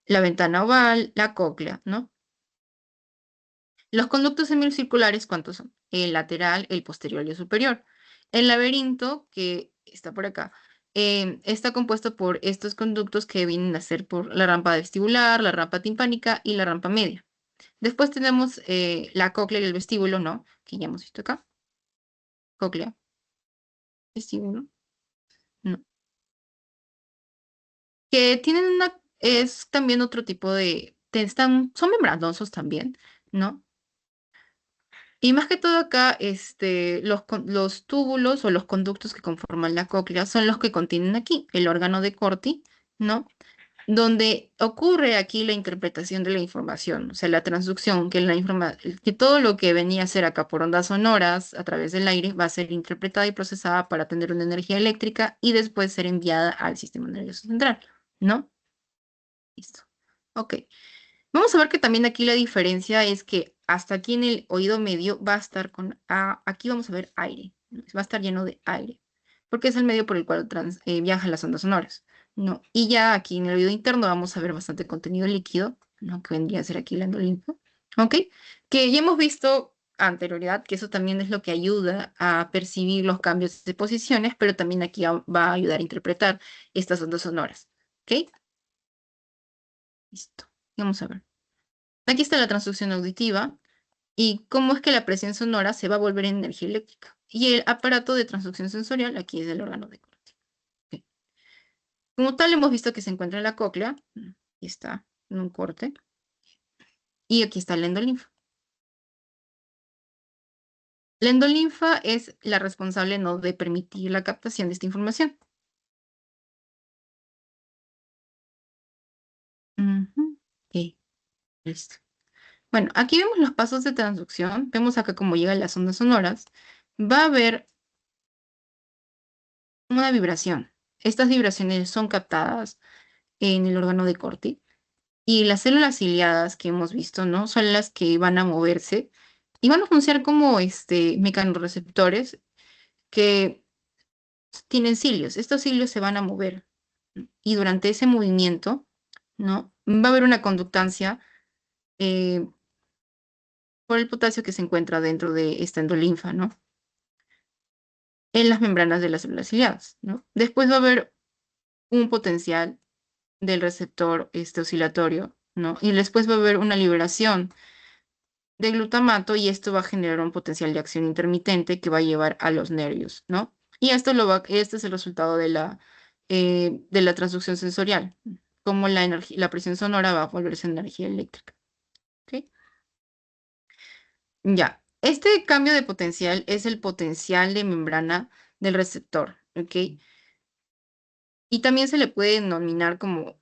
la ventana oval, la cóclea, ¿no? Los conductos semicirculares, ¿cuántos son? El lateral, el posterior y el superior. El laberinto, que está por acá, está compuesto por estos conductos que vienen a ser por la rampa vestibular, la rampa timpánica y la rampa media. Después tenemos la cóclea y el vestíbulo, ¿no? Que ya hemos visto acá. Cóclea, vestíbulo, no. Que tienen es también otro tipo son membranosos también, ¿no? Y más que todo acá, los túbulos o los conductos que conforman la cóclea son los que contienen aquí el órgano de Corti, ¿no? Donde ocurre aquí la interpretación de la información, o sea, la transducción, que todo lo que venía a ser acá por ondas sonoras a través del aire va a ser interpretada y procesada para tener una energía eléctrica y después ser enviada al sistema nervioso central, ¿no? Listo. Ok. Vamos a ver que también aquí la diferencia es que hasta aquí en el oído medio va a estar aquí vamos a ver aire, ¿no? Va a estar lleno de aire, porque es el medio por el cual viajan las ondas sonoras, ¿no? Y ya aquí en el oído interno vamos a ver bastante contenido líquido, ¿no? Que vendría a ser aquí el endolinfo, ¿ok? Que ya hemos visto anterioridad, que eso también es lo que ayuda a percibir los cambios de posiciones, pero también aquí va a ayudar a interpretar estas ondas sonoras, ¿ok? Listo. Vamos a ver. Aquí está la transducción auditiva y cómo es que la presión sonora se va a volver en energía eléctrica. Y el aparato de transducción sensorial, aquí es el órgano de Corti. Ok. Como tal, hemos visto que se encuentra en la cóclea. Aquí está, en un corte. Y aquí está la endolinfa. La endolinfa es la responsable, ¿no?, de permitir la captación de esta información. Ujú. Ok, listo. Bueno, aquí vemos los pasos de transducción. Vemos acá cómo llegan las ondas sonoras. Va a haber una vibración. Estas vibraciones son captadas en el órgano de Corti. Y las células ciliadas que hemos visto, ¿no? Son las que van a moverse y van a funcionar como mecanorreceptores que tienen cilios. Estos cilios se van a mover y durante ese movimiento, ¿no? Va a haber una conductancia eh, por el potasio que se encuentra dentro de esta endolinfa, ¿no? En las membranas de las células ciliadas, ¿no? Después va a haber un potencial del receptor oscilatorio, ¿no? Y después va a haber una liberación de glutamato y esto va a generar un potencial de acción intermitente que va a llevar a los nervios, ¿no? Y este es el resultado de la transducción sensorial, cómo la presión sonora va a volverse energía eléctrica, ¿ok? Ya, este cambio de potencial es el potencial de membrana del receptor, ¿ok? Y también se le puede denominar como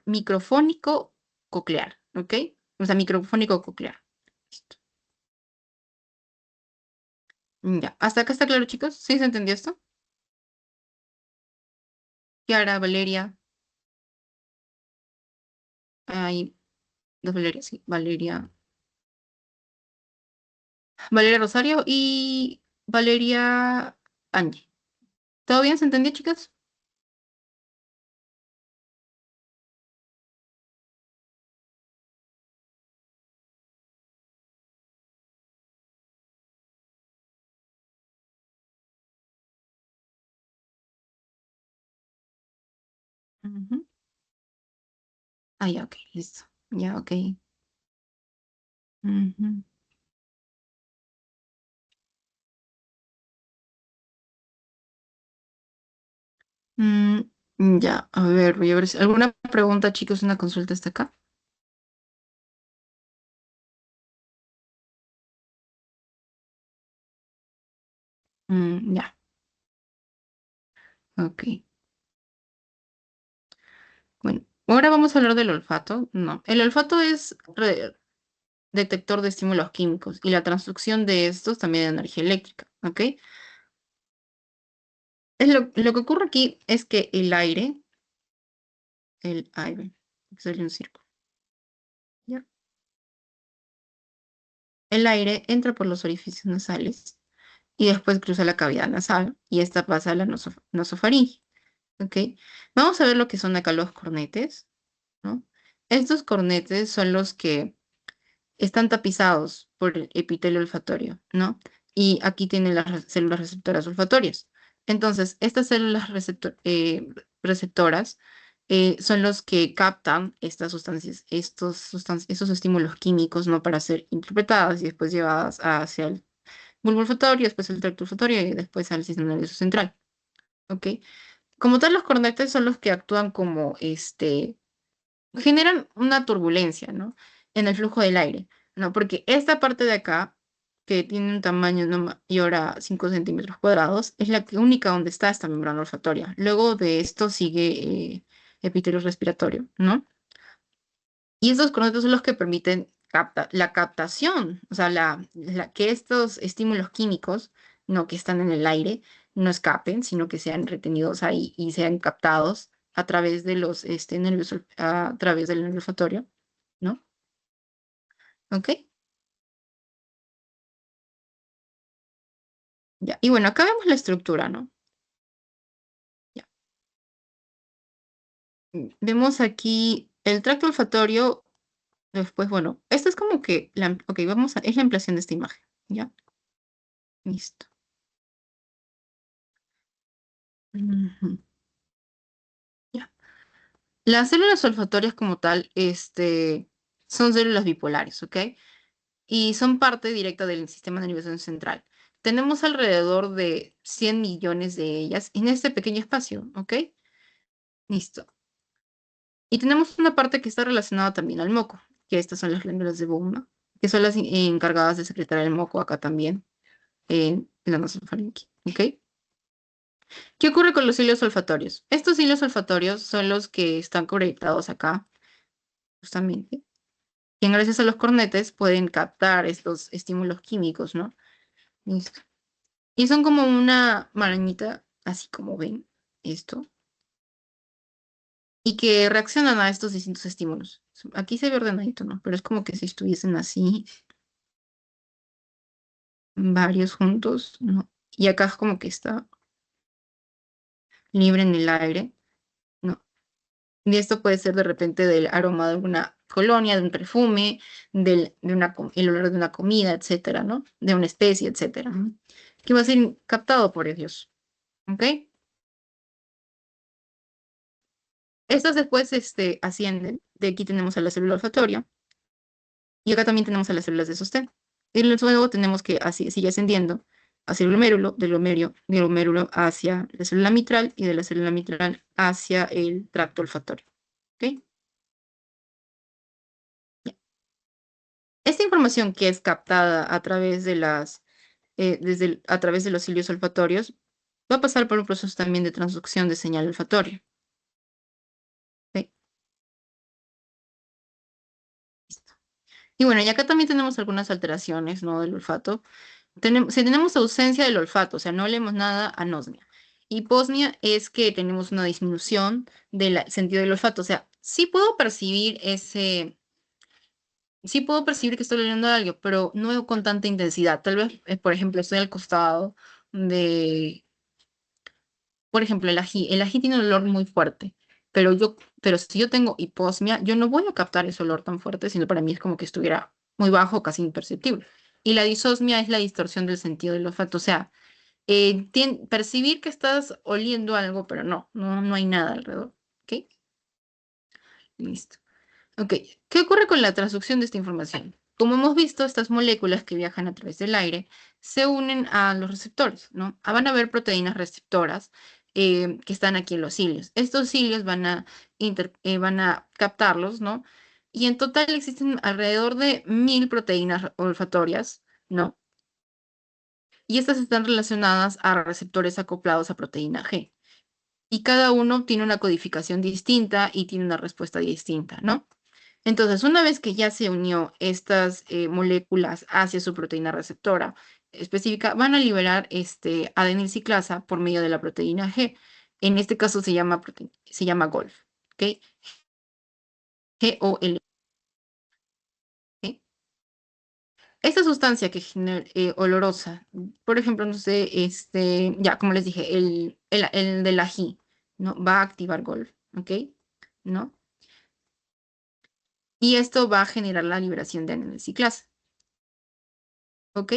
microfónico coclear, ¿ok? O sea, microfónico coclear. Listo. Ya, ¿hasta acá está claro, chicos? ¿Sí se entendió esto? Kiara, Valeria, hay dos Valeria, sí, Valeria, Valeria Rosario y Valeria Angie. ¿Todo bien? ¿Se entendió, chicos? Ujú. Ah, ya, ok, listo. Ya, ok. Ujú. Mm, ya, a ver, voy a ver si alguna pregunta, chicos, una consulta hasta acá. Ya, ok. Bueno, ahora vamos a hablar del olfato. No, el olfato es detector de estímulos químicos y la transducción de estos también de energía eléctrica, ¿ok? Lo que ocurre aquí es que el aire, sale un círculo, ¿ya? El aire entra por los orificios nasales y después cruza la cavidad nasal y esta pasa a la nasofaringe, ¿ok? Vamos a ver lo que son acá los cornetes, ¿no? Estos cornetes son los que están tapizados por el epitelio olfatorio, ¿no? Y aquí tienen las células receptoras olfatorias. Entonces, estas células receptoras son los que captan estas sustancias, estos estímulos químicos, ¿no? Para ser interpretadas y después llevadas hacia el bulbo olfatorio, después el tracto olfatorio y después al sistema nervioso central, ¿ok? Como tal, los cornetes son los que actúan como generan una turbulencia, ¿no? En el flujo del aire, ¿no? Porque esta parte de acá, que tiene un tamaño no mayor a 5 centímetros cuadrados, es la única donde está esta membrana olfatoria. Luego de esto sigue epitelio respiratorio, ¿no? Y estos cornetos son los que permiten la captación, o sea, que estos estímulos químicos, no que están en el aire, no escapen, sino que sean retenidos ahí y sean captados a través de los nervios, a través del nervio olfatorio, ¿no? ¿Ok? Ya. Y bueno, acá vemos la estructura, ¿no? Ya. Vemos aquí el tracto olfatorio, después, bueno, esto es como que, ok, es la ampliación de esta imagen, ¿ya? Listo. Ujú. Ya. Las células olfatorias como tal, son células bipolares, ¿ok? Y son parte directa del sistema nervioso central. Tenemos alrededor de 100 millones de ellas en este pequeño espacio, ¿ok? Listo. Y tenemos una parte que está relacionada también al moco, que estas son las glándulas de Bowman, que son las encargadas de secretar el moco acá también, en la nasofaringe, ¿ok? ¿Qué ocurre con los hilos olfatorios? Estos hilos olfatorios son los que están conectados acá, justamente, y gracias a los cornetes pueden captar estos estímulos químicos, ¿no? Listo. Y son como una marañita, así como ven esto, y que reaccionan a estos distintos estímulos. Aquí se ve ordenadito, ¿no? Pero es como que si estuviesen así, varios juntos, ¿no? Y acá es como que está libre en el aire, ¿no? Y esto puede ser de repente del aroma de una colonia, de un perfume, el olor de una comida, etcétera, ¿no? De una especie, etcétera, ¿no? Que va a ser captado por ellos, ¿ok? Estos después ascienden. De aquí tenemos a la célula olfatoria y acá también tenemos a las células de sostén. Y luego tenemos que así sigue ascendiendo hacia el glomérulo, del glomérulo hacia la célula mitral y de la célula mitral hacia el tracto olfatorio. ¿Ok? Ya. Esta información que es captada a través de a través de los cilios olfatorios va a pasar por un proceso también de transducción de señal olfatoria. ¿Ok? Listo. Y bueno, y acá también tenemos algunas alteraciones, ¿no? Del olfato. si tenemos ausencia del olfato, o sea, no olemos nada, anosmia. Hiposmia es que tenemos una disminución del sentido del olfato, o sea, sí puedo percibir que estoy oliendo algo, pero no con tanta intensidad. Tal vez, por ejemplo, estoy al costado de, por ejemplo, el ají. El ají tiene un olor muy fuerte, pero si yo tengo hiposmia, yo no voy a captar ese olor tan fuerte, sino para mí es como que estuviera muy bajo, casi imperceptible. Y la disosmia es la distorsión del sentido del olfato, o sea, percibir que estás oliendo algo, pero no hay nada alrededor. ¿Ok? Listo. Ok, ¿qué ocurre con la transducción de esta información? Como hemos visto, estas moléculas que viajan a través del aire se unen a los receptores, ¿no? Van a haber proteínas receptoras que están aquí en los cilios. Estos cilios van a captarlos, ¿no? Y en total existen alrededor de 1000 proteínas olfatorias, ¿no? Y estas están relacionadas a receptores acoplados a proteína G. Y cada uno tiene una codificación distinta y tiene una respuesta distinta, ¿no? Entonces, una vez que ya se unió estas moléculas hacia su proteína receptora específica, van a liberar adenilciclasa por medio de la proteína G. En este caso se llama GOLF, ¿ok? GOL. ¿Ok? Esta sustancia que genera olorosa, por ejemplo, no sé, ya como les dije, el del ají, ¿no? Va a activar GOLF, ¿ok? ¿No? Y esto va a generar la liberación de adenilciclasa. ¿Ok?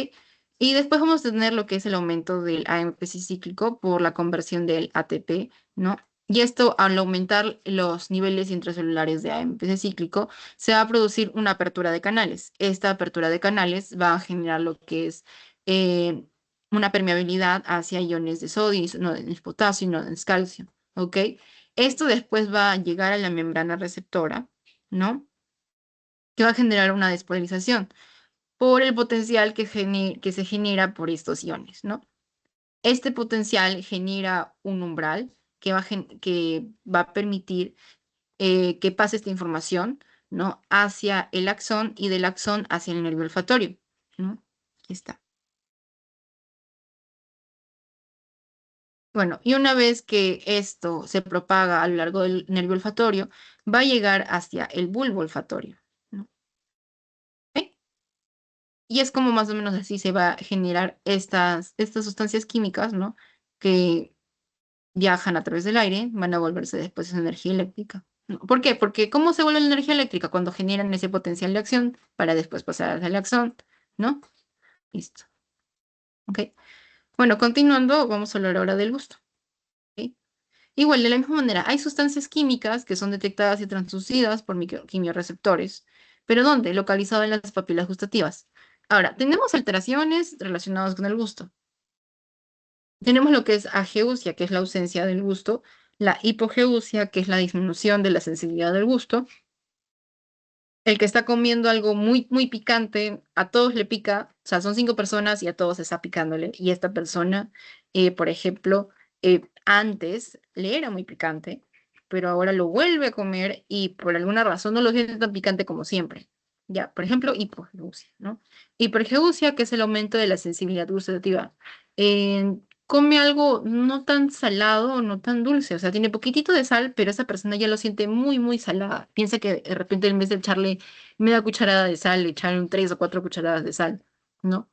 Y después vamos a tener lo que es el aumento del AMPC cíclico por la conversión del ATP, ¿no? Y esto, al aumentar los niveles intracelulares de AMPC cíclico, se va a producir una apertura de canales. Esta apertura de canales va a generar lo que es eh, una permeabilidad hacia iones de sodio, iones de potasio, iones de calcio, ¿ok? Esto después va a llegar a la membrana receptora, ¿no? Que va a generar una despolarización por el potencial que se genera por estos iones, ¿no? Este potencial genera un umbral que va a permitir que pase esta información, ¿no? Hacia el axón y del axón hacia el nervio olfatorio, ¿no? Aquí está. Bueno, y una vez que esto se propaga a lo largo del nervio olfatorio, va a llegar hacia el bulbo olfatorio, ¿no? ¿Ok? Y es como más o menos así se va a generar estas sustancias químicas, ¿no? Que viajan a través del aire, van a volverse después energía eléctrica. ¿No? ¿Por qué? Porque ¿cómo se vuelve la energía eléctrica? Cuando generan ese potencial de acción para después pasar al axón, ¿no? Listo. ¿Ok? Bueno, continuando, vamos a hablar ahora del gusto. ¿Ok? Igual, de la misma manera, hay sustancias químicas que son detectadas y transducidas por quimiorreceptores, pero ¿dónde? Localizado en las papilas gustativas. Ahora, tenemos alteraciones relacionadas con el gusto. Tenemos lo que es ageusia, que es la ausencia del gusto, la hipogeusia, que es la disminución de la sensibilidad del gusto. El que está comiendo algo muy, muy picante, a todos le pica, o sea, son 5 personas y a todos está picándole. Y esta persona, por ejemplo, antes le era muy picante, pero ahora lo vuelve a comer y por alguna razón no lo siente tan picante como siempre. Ya, por ejemplo, hipogeusia, ¿no? Hipergeusia, que es el aumento de la sensibilidad gustativa. Come algo no tan salado o no tan dulce, o sea, tiene poquitito de sal, pero esa persona ya lo siente muy, muy salada. Piensa que de repente en vez de echarle media cucharada de sal, le echaron 3 o 4 cucharadas de sal, ¿no?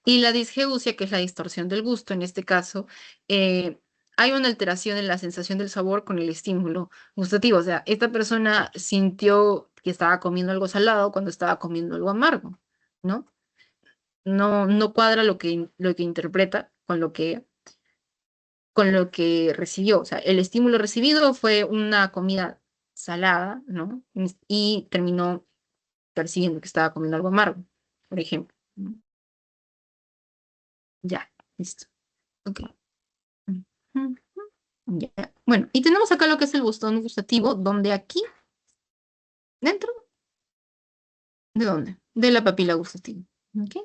Y la disgeusia, que es la distorsión del gusto, en este caso, hay una alteración en la sensación del sabor con el estímulo gustativo, o sea, esta persona sintió que estaba comiendo algo salado cuando estaba comiendo algo amargo, ¿no? No cuadra lo que interpreta con lo que recibió. O sea, el estímulo recibido fue una comida salada, ¿no? Y terminó percibiendo que estaba comiendo algo amargo, por ejemplo, ¿no? Ya, listo. Ok. Ujú. Ya. Bueno, y tenemos acá lo que es el buzón gustativo, donde aquí, dentro, ¿de dónde? De la papila gustativa. ¿Ok?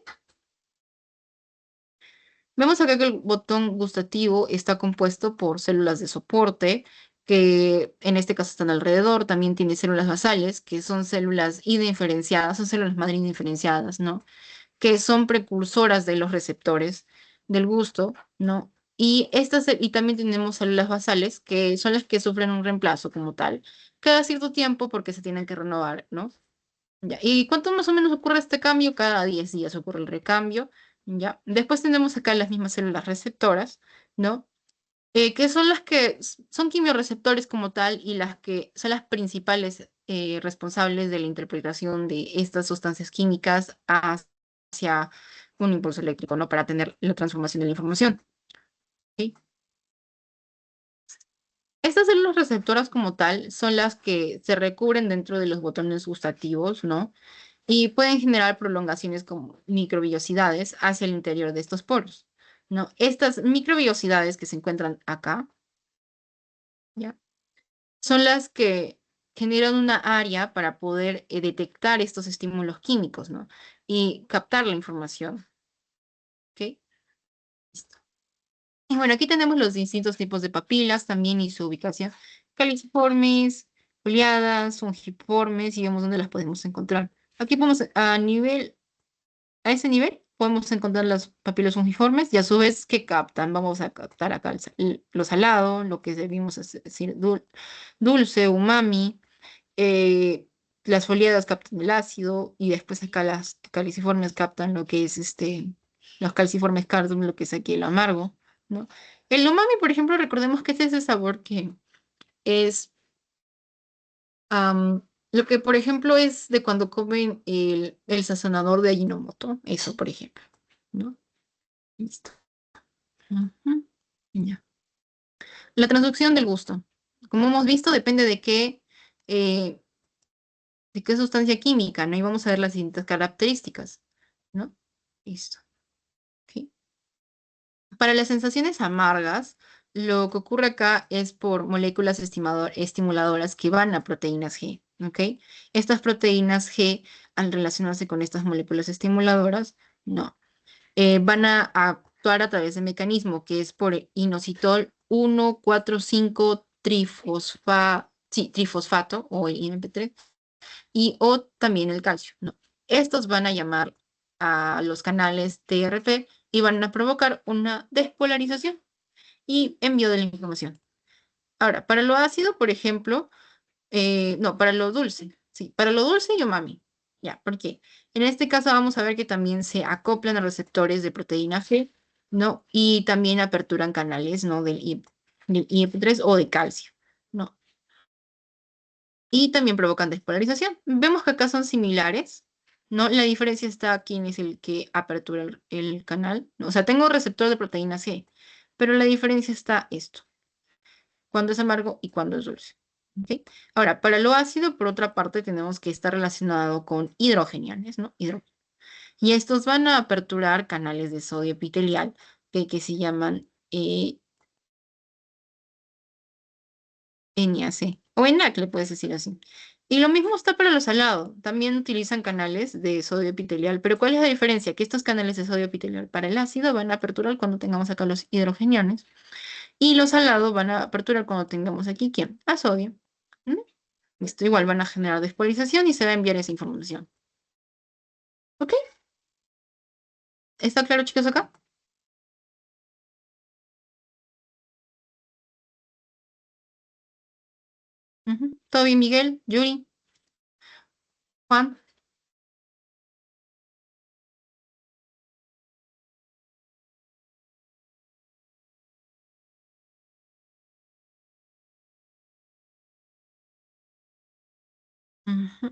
Vemos acá que el botón gustativo está compuesto por células de soporte, que en este caso están alrededor. También tiene células basales, que son células indiferenciadas, son células madre indiferenciadas, ¿no? que son precursoras de los receptores del gusto, ¿no? Y también tenemos células basales, que son las que sufren un reemplazo como tal, cada cierto tiempo porque se tienen que renovar, ¿no? Ya. ¿Y cuánto más o menos ocurre este cambio? Cada 10 días ocurre el recambio, ¿ya? Después tenemos acá las mismas células receptoras, ¿no? Que son las que son quimiorreceptores como tal y las que son las principales responsables de la interpretación de estas sustancias químicas hacia un impulso eléctrico, ¿no? Para tener la transformación de la información. ¿Ok? Estas células receptoras como tal son las que se recubren dentro de los botones gustativos, ¿no? Y pueden generar prolongaciones como microvillosidades hacia el interior de estos poros, ¿no? Estas microvillosidades que se encuentran acá, ¿ya? Son las que generan una área para poder detectar estos estímulos químicos, ¿no? Y captar la información, ¿ok? Listo. Y bueno, aquí tenemos los distintos tipos de papilas también y su ubicación. Caliciformes, foliadas, fungiformes, y vemos dónde las podemos encontrar. Aquí podemos, a ese nivel, podemos encontrar las papilas fungiformes y a su vez, ¿qué captan? Vamos a captar acá lo salado, lo que debimos decir, dulce, umami. eh, las foliadas captan el ácido y después acá las caliciformes captan lo que es los calciformes carduum, lo que es aquí el amargo, ¿no? El umami, por ejemplo, recordemos que es ese sabor que es lo que, por ejemplo, es de cuando comen el sazonador de Ajinomoto, eso, por ejemplo, ¿no? Listo. Ujú. Ya. La transducción del gusto. Como hemos visto, depende eh, de qué sustancia química, ¿no? Y vamos a ver las distintas características, ¿no? Listo. Ok. Para las sensaciones amargas, lo que ocurre acá es por moléculas estimuladoras que van a proteínas G, ¿ok? Estas proteínas G, al relacionarse con estas moléculas estimuladoras, no. Van a actuar a través de mecanismo que es por inositol 1,4,5 sí, trifosfato o el IMP3 o también el calcio, ¿no? Estos van a llamar a los canales TRP y van a provocar una despolarización y envío de la información. Ahora, para lo ácido, por ejemplo, no, para lo dulce, sí, para lo dulce y umami. Ya, ¿por qué? En este caso vamos a ver que también se acoplan a receptores de proteína G, ¿no? Y también aperturan canales, ¿no? Del IEP3 o de calcio, ¿no? Y también provocan despolarización. Vemos que acá son similares, ¿no? La diferencia está quién es el que apertura el canal, ¿no? O sea, tengo receptor de proteína C, pero la diferencia está esto, cuando es amargo y cuando es dulce. ¿Ok? Ahora, para lo ácido, por otra parte, tenemos que estar relacionado con hidrogenianes, ¿no? Y estos van a aperturar canales de sodio epitelial que se llaman NAC o ENAC, le puedes decir así. Y lo mismo está para los salados. También utilizan canales de sodio epitelial. Pero ¿cuál es la diferencia? Que estos canales de sodio epitelial para el ácido van a aperturar cuando tengamos acá los hidrogeniones. Y los salados van a aperturar cuando tengamos aquí, ¿quién? A sodio. ¿Mm? Esto igual van a generar despolarización y se va a enviar esa información. ¿Ok? ¿Está claro, chicos, acá? Ujú. ¿Todo bien, Miguel? Yuri, Juan. Ujú.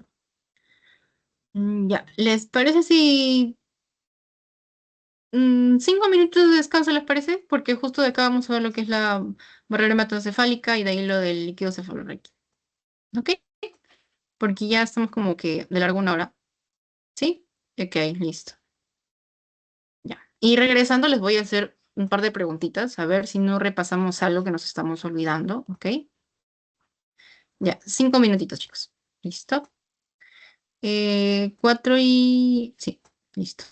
Ya. ¿Les parece si 5 minutos de descanso, les parece? Porque justo de acá vamos a ver lo que es la barrera hematocefálica y de ahí lo del líquido cefalorraquídeo. ¿Ok? Porque ya estamos como que de largo una hora. ¿Sí? Ok, listo. Ya. Y regresando, les voy a hacer un par de preguntitas, a ver si no repasamos algo que nos estamos olvidando. ¿Ok? Ya, 5 minutitos, chicos. ¿Listo? 4 y... Sí, listo.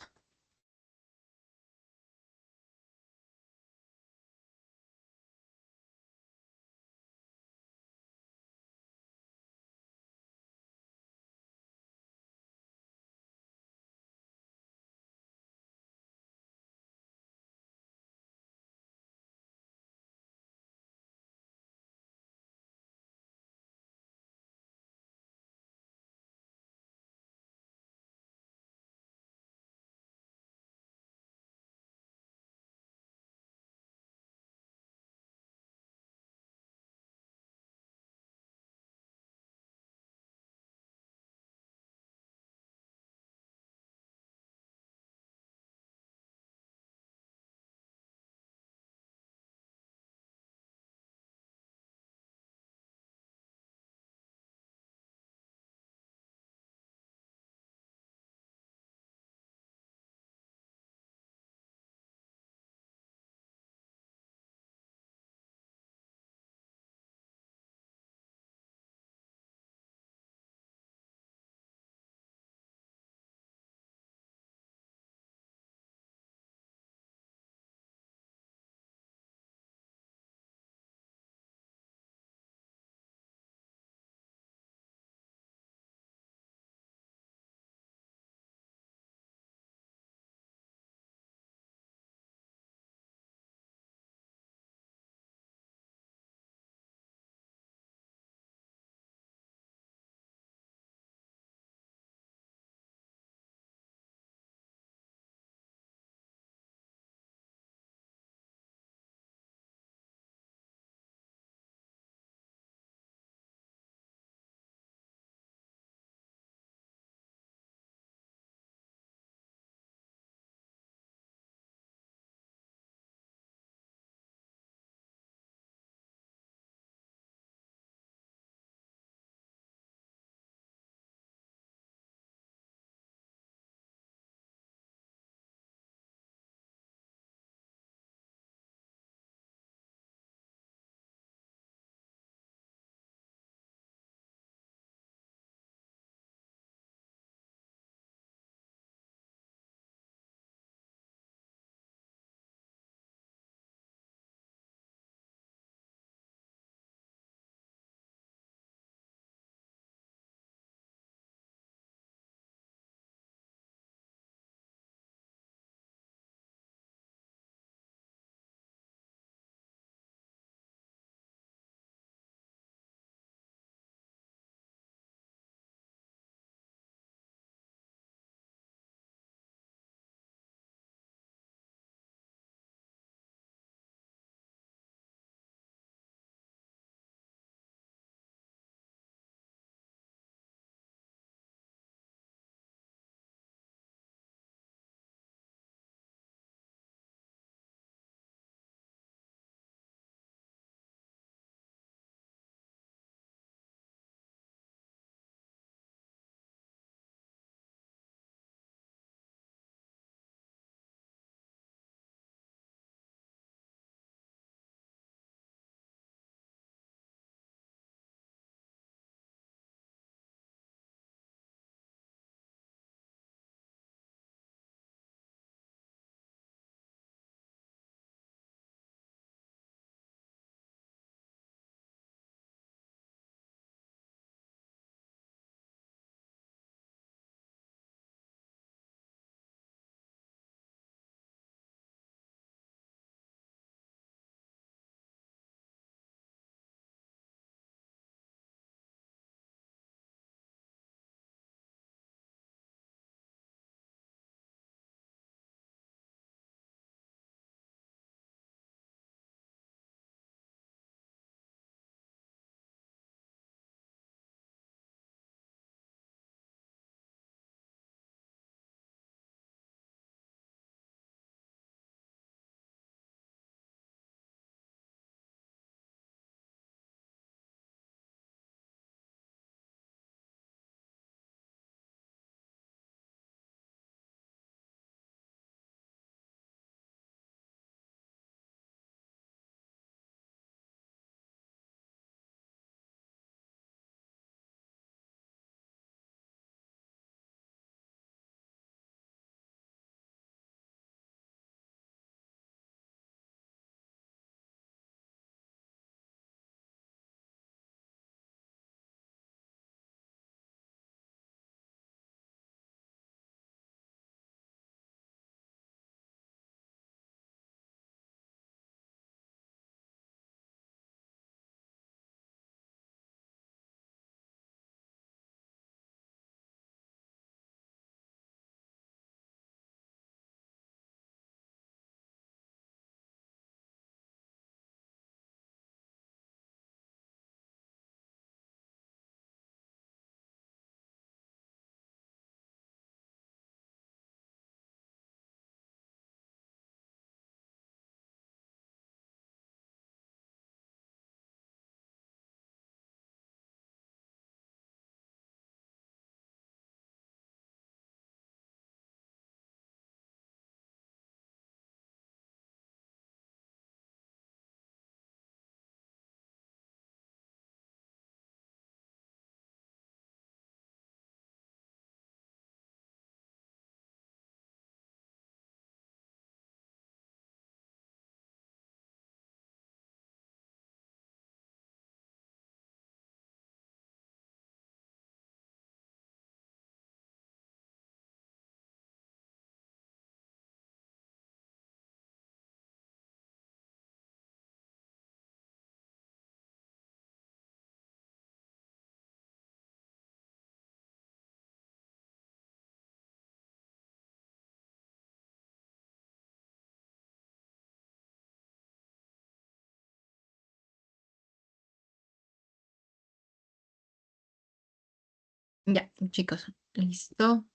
Ya, chicos, listo.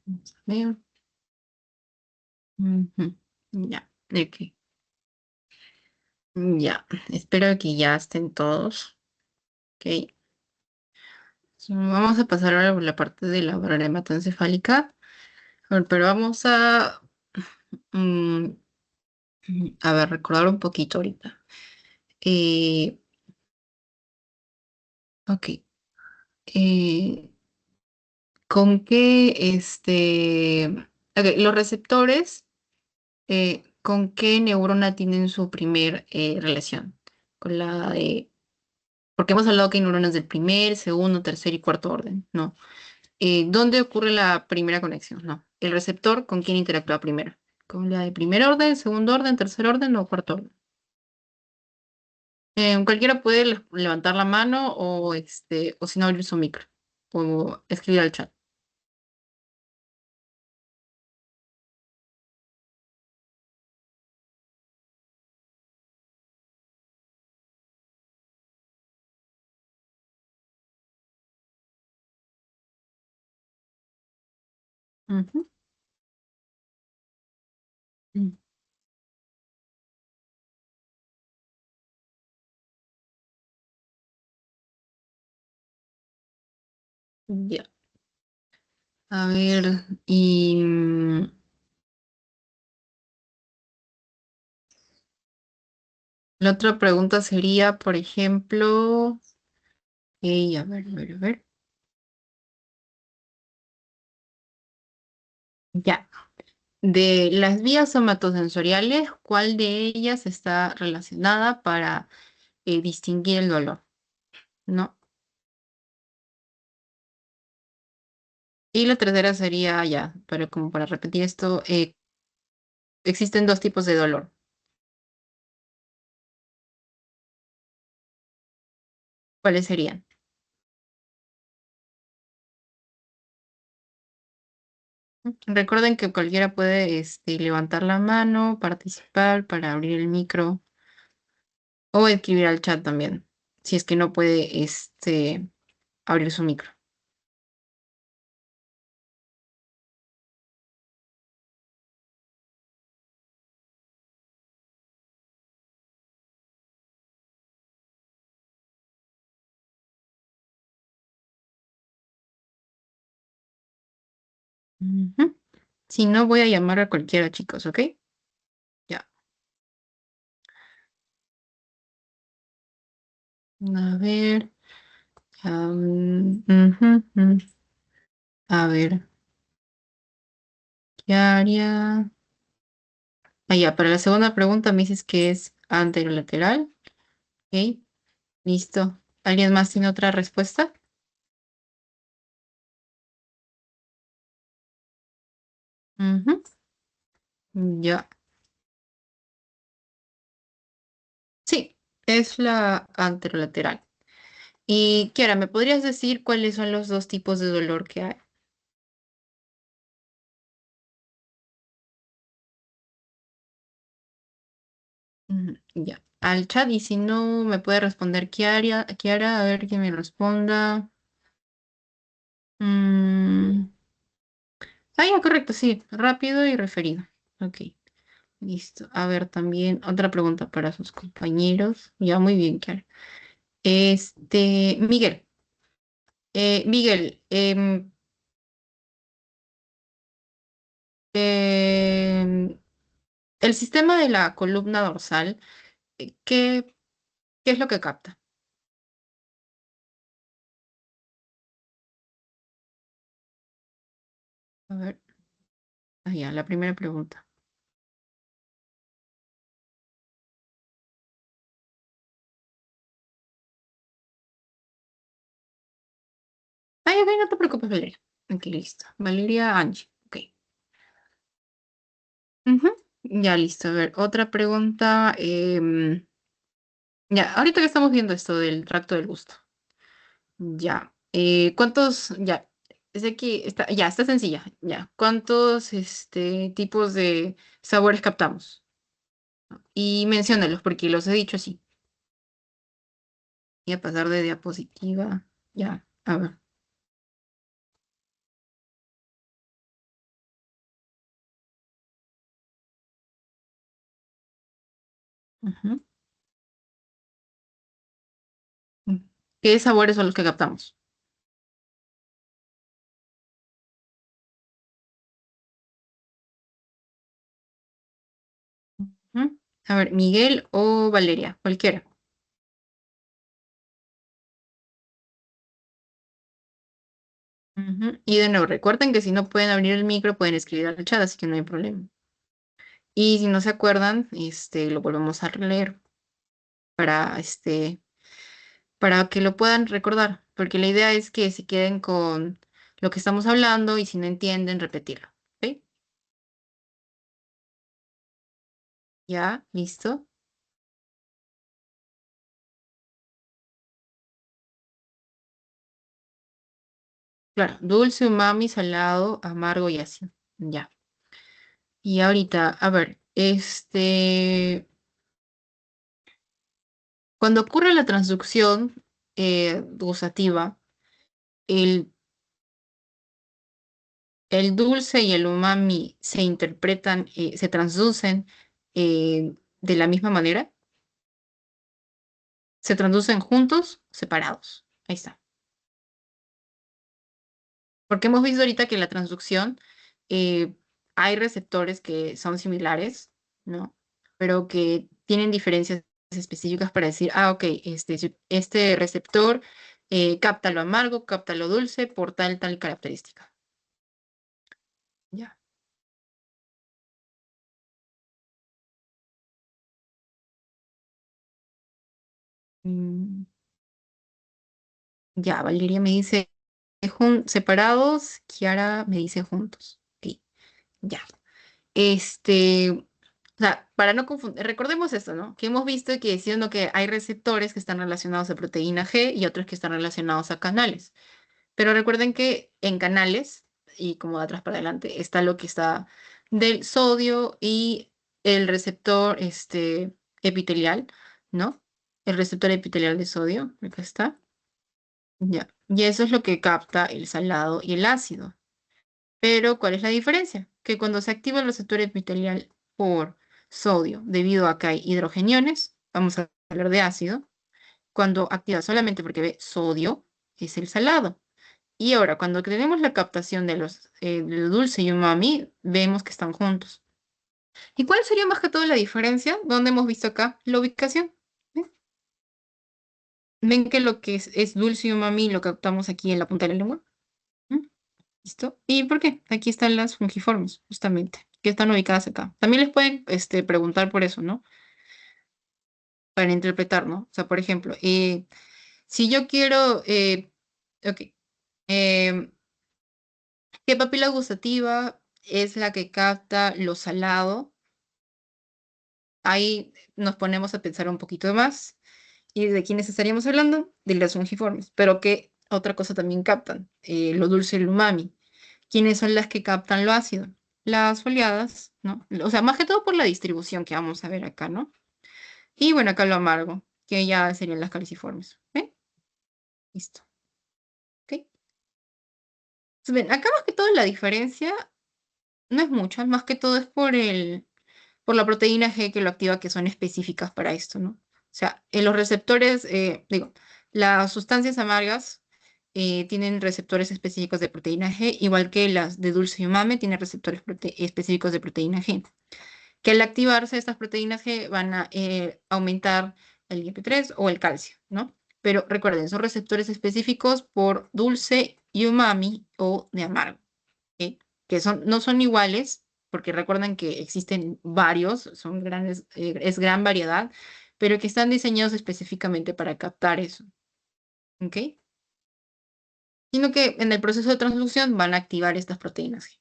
Vamos a ver. Ujú. Ya, ok. Ya, espero que ya estén todos. Ok. So, vamos a pasar ahora por la parte de la barrera hematoencefálica. A ver, pero vamos mm, a ver, recordar un poquito ahorita. Eh, ok. eh, ¿Con qué ok, los receptores, ¿con qué neurona tienen su primer relación? Con la de. Porque hemos hablado que hay neuronas del primer, segundo, tercer y cuarto orden, ¿no? ¿Dónde ocurre la primera conexión? No. ¿El receptor con quién interactúa primero? ¿Con la de primer orden, segundo orden, tercer orden o cuarto orden? Cualquiera puede levantar la mano o si no abrir su micro o escribir al chat. Ujú. Mm. Ya. A ver, la otra pregunta sería, por ejemplo, a ver, a ver, a ver. Ya. De las vías somatosensoriales, ¿cuál de ellas está relacionada para distinguir el dolor? ¿No? Y la tercera sería, ya, pero como para repetir esto, existen dos tipos de dolor. ¿Cuáles serían? Recuerden que cualquiera puede levantar la mano, participar para abrir el micro o escribir al chat también, si es que no puede abrir su micro. Ujú. Si no, voy a llamar a cualquiera, chicos, ¿ok? Ya. A ver. Ujú, ujú. A ver, ¿qué área? Ah, ya, para la segunda pregunta me dices que es anterolateral. Ok, listo. ¿Alguien más tiene otra respuesta? Ujú. Ya. Sí, es la anterolateral. Y Kiara, ¿me podrías decir cuáles son los dos tipos de dolor que hay? Ya. Al chat, y si no, me puede responder Kiara, a ver que me responda. Mm, ya, correcto, sí. Rápido y referido. Ok. Listo. A ver, también otra pregunta para sus compañeros. Ya, muy bien, Kiara. Miguel. Miguel, em, el sistema de la columna dorsal, ¿qué es lo que capta? A ver, ya, la primera pregunta. Ok, no te preocupes, Valeria. Ok, listo. Valeria Angie. Ok. Ujú. Ya, listo. A ver, otra pregunta. Ya, ahorita que estamos viendo esto del tracto del gusto. Ya. ¿Cuántos? Ya. Es aquí, está sencilla. Ya. ¿Cuántos tipos de sabores captamos? Y menciónalos porque los he dicho así. Y a pasar de diapositiva. Ya. A ver. Ujú. ¿Qué sabores son los que captamos? Ujú. A ver, Miguel o Valeria, cualquiera. Ujú. Y de nuevo, recuerden que si no pueden abrir el micro, pueden escribir al chat, así que no hay problema. Y si no se acuerdan, lo volvemos a releer para, para que lo puedan recordar, porque la idea es que se queden con lo que estamos hablando y si no entienden, repetirlo. ¿Ok? ¿Ya? ¿Listo? Claro, dulce, umami, salado, amargo y así. Ya. Y ahorita, a ver, cuando ocurre la transducción gustativa, el, el dulce y el umami se interpretan, se transducen de la misma manera, se transducen juntos, separados. Ahí está. Porque hemos visto ahorita que en la transducción eh, hay receptores que son similares, ¿no? Pero que tienen diferencias específicas para decir, ah, ok, este receptor capta lo amargo, capta lo dulce por tal característica. Ya. Mm, ya, Valeria me dice separados, Kiara me dice juntos. Ok, ya. O sea, para no confundir, recordemos esto, ¿no? Que hemos visto que diciendo que hay receptores que están relacionados a proteína G y otros que están relacionados a canales. Pero recuerden que en canales, y como de atrás para adelante, está lo que está del sodio y el receptor epitelial, ¿no? El receptor epitelial de sodio, acá está. Ya. Y eso es lo que capta el salado y el ácido. Pero, ¿cuál es la diferencia? Que cuando se activa el receptor epitelial por sodio, debido a que hay hidrogeniones, vamos a hablar de ácido, cuando activa solamente porque ve sodio, es el salado. Y ahora, cuando tenemos la captación de del dulce y umami, vemos que están juntos. ¿Y cuál sería más que todo la diferencia? ¿Dónde hemos visto acá? La ubicación. ¿Ven? ¿Ven que lo que es dulce y umami lo captamos aquí en la punta de la lengua? ¿Mm? ¿Listo? ¿Y por qué? Aquí están las fungiformes, justamente, que están ubicadas acá. También les pueden preguntar por eso, ¿no? Para interpretar, ¿no? O sea, por ejemplo, si yo quiero, ok, em, ¿qué papila gustativa es la que capta lo salado? Ahí nos ponemos a pensar un poquito más. ¿Y de quiénes estaríamos hablando? De las fungiformes. Pero ¿qué otra cosa también captan? Lo dulce y el umami. ¿Quiénes son las que captan lo ácido? Las foliadas, ¿no? O sea, más que todo por la distribución que vamos a ver acá, ¿no? Y bueno, acá lo amargo, que ya serían las caliciformes. ¿Ven? Listo. ¿Ok? Entonces, ven, acá más que todo la diferencia no es mucha, más que todo es por la proteína G que lo activa, que son específicas para esto, ¿no? O sea, en los receptores, digo, las sustancias amargas tienen receptores específicos de proteína G, igual que las de dulce y umami tienen receptores específicos de proteína G, que al activarse estas proteínas G van a aumentar el IP3 o el calcio, ¿no? Pero recuerden, son receptores específicos por dulce y umami o de amargo. ¿Ok? Que no son iguales, porque recuerden que existen varios, son grandes, es gran variedad, pero que están diseñados específicamente para captar eso, ¿ok? Sino que en el proceso de transducción van a activar estas proteínas G.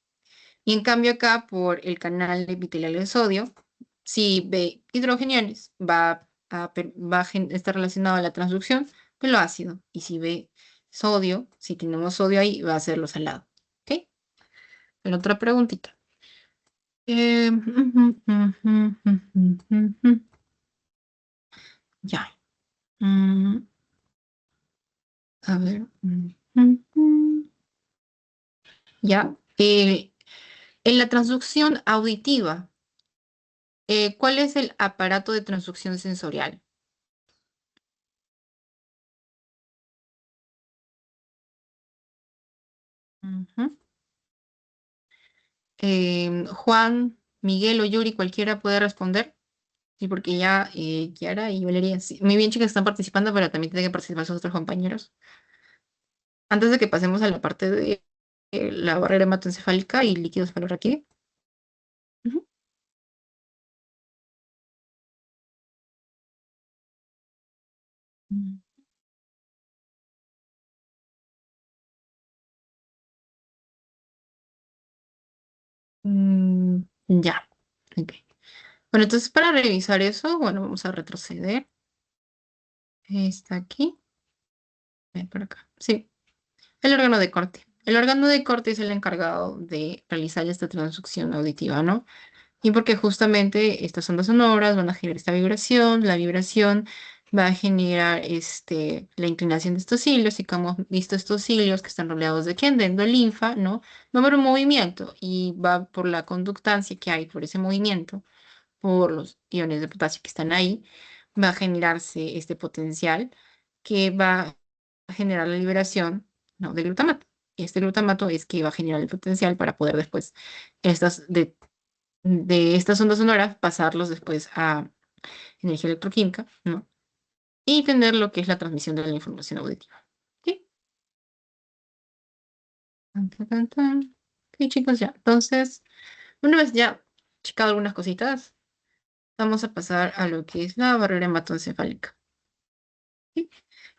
Y en cambio acá, por el canal epitelial de sodio, si ve hidrogeniones, estar relacionado a la transducción con lo ácido. Y si ve sodio, si tenemos sodio ahí, va a ser lo salado, ¿ok? Pero otra preguntita. Ya. Mm, a ver. Ya. En la transducción auditiva, ¿Cuál es el aparato de transducción sensorial? Ujú. Juan, Miguel o Yuri, cualquiera puede responder. Sí, porque ya Kiara y Valeria, sí, muy bien, chicas, están participando, pero también tienen que participar sus otros compañeros. Antes de que pasemos a la parte de la barrera hematoencefálica y líquidos cefalorraquídeos. Ujú. Mm, ya. Ok. Bueno, entonces para revisar eso, bueno, vamos a retroceder. Está aquí. Por acá. Sí, el órgano de corte. El órgano de corte es el encargado de realizar esta transducción auditiva, ¿no? Y porque justamente estas ondas sonoras van a generar esta vibración, la vibración va a generar la inclinación de estos cilios, y como hemos visto estos cilios que están rodeados de ¿quién? De endolinfa, ¿no? Va a haber un movimiento y va por la conductancia que hay por ese movimiento, por los iones de potasio que están ahí, va a generarse este potencial que va a generar la liberación, ¿no? De glutamato. Y este glutamato es que va a generar el potencial para poder después estas de estas ondas sonoras, pasarlos después a energía electroquímica, ¿no? Y tener lo que es la transmisión de la información auditiva. ¿Sí? Tan, tan, tan, tan. Ok, chicos, ya. Entonces, una vez ya checado algunas cositas, vamos a pasar a lo que es la barrera hematoencefálica. ¿Sí?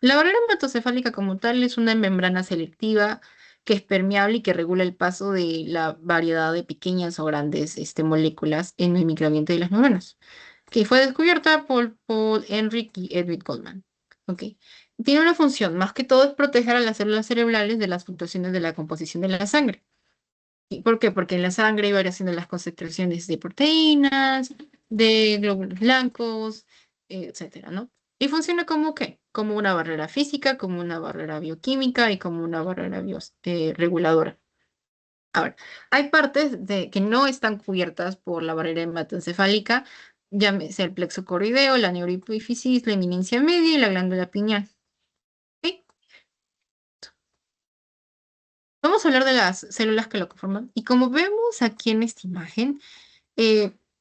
La barrera hematocefálica como tal es una membrana selectiva que es permeable y que regula el paso de la variedad de pequeñas o grandes moléculas en el microambiente de las neuronas, que fue descubierta por Paul Ehrlich y Edwin Goldman. Ok. Tiene una función, más que todo es proteger a las células cerebrales de las fluctuaciones de la composición de la sangre. ¿Y por qué? Porque en la sangre hay variación de las concentraciones de proteínas, de glóbulos blancos, etcétera, ¿no? Y funciona como ¿qué? Como una barrera física, como una barrera bioquímica y como una barrera reguladora. Ahora, hay partes que no están cubiertas por la barrera hematoencefálica, llámese el plexo corrideo, la neurohipófisis, la eminencia media y la glándula pineal. ¿Ok? Vamos a hablar de las células que lo conforman. Y como vemos aquí en esta imagen,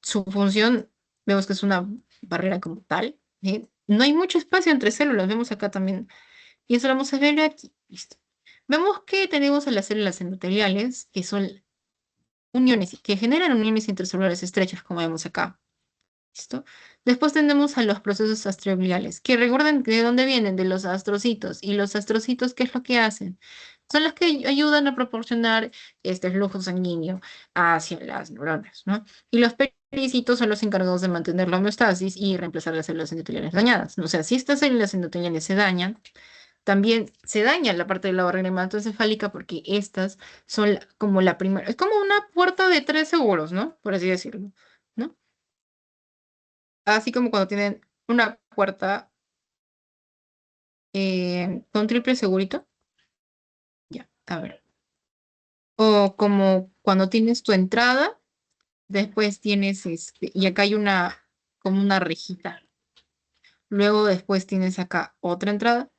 su función, vemos que es una barrera como tal. No hay mucho espacio entre células, vemos acá también. Y eso lo vamos a ver aquí. Listo. Vemos que tenemos a las células endoteliales, que son uniones, que generan uniones intercelulares estrechas, como vemos acá. ¿Listo? Después tenemos a los procesos astrogliales, que recuerden de dónde vienen, de los astrocitos. ¿Y los astrocitos qué es lo que hacen? Son los que ayudan a proporcionar este flujo sanguíneo hacia las neuronas, ¿no? Y los pericitos son los encargados de mantener la homeostasis y reemplazar las células endoteliales dañadas. O sea, si estas células endoteliales se dañan, también se daña la parte de la barrera hematoencefálica porque estas son como la primera, es como una puerta de tres seguros, ¿no? Por así decirlo, ¿no? Así como cuando tienen una puerta con triple segurito, ya, a ver. O como cuando tienes tu entrada, después tienes y acá hay como una rejita. Luego después tienes acá otra entrada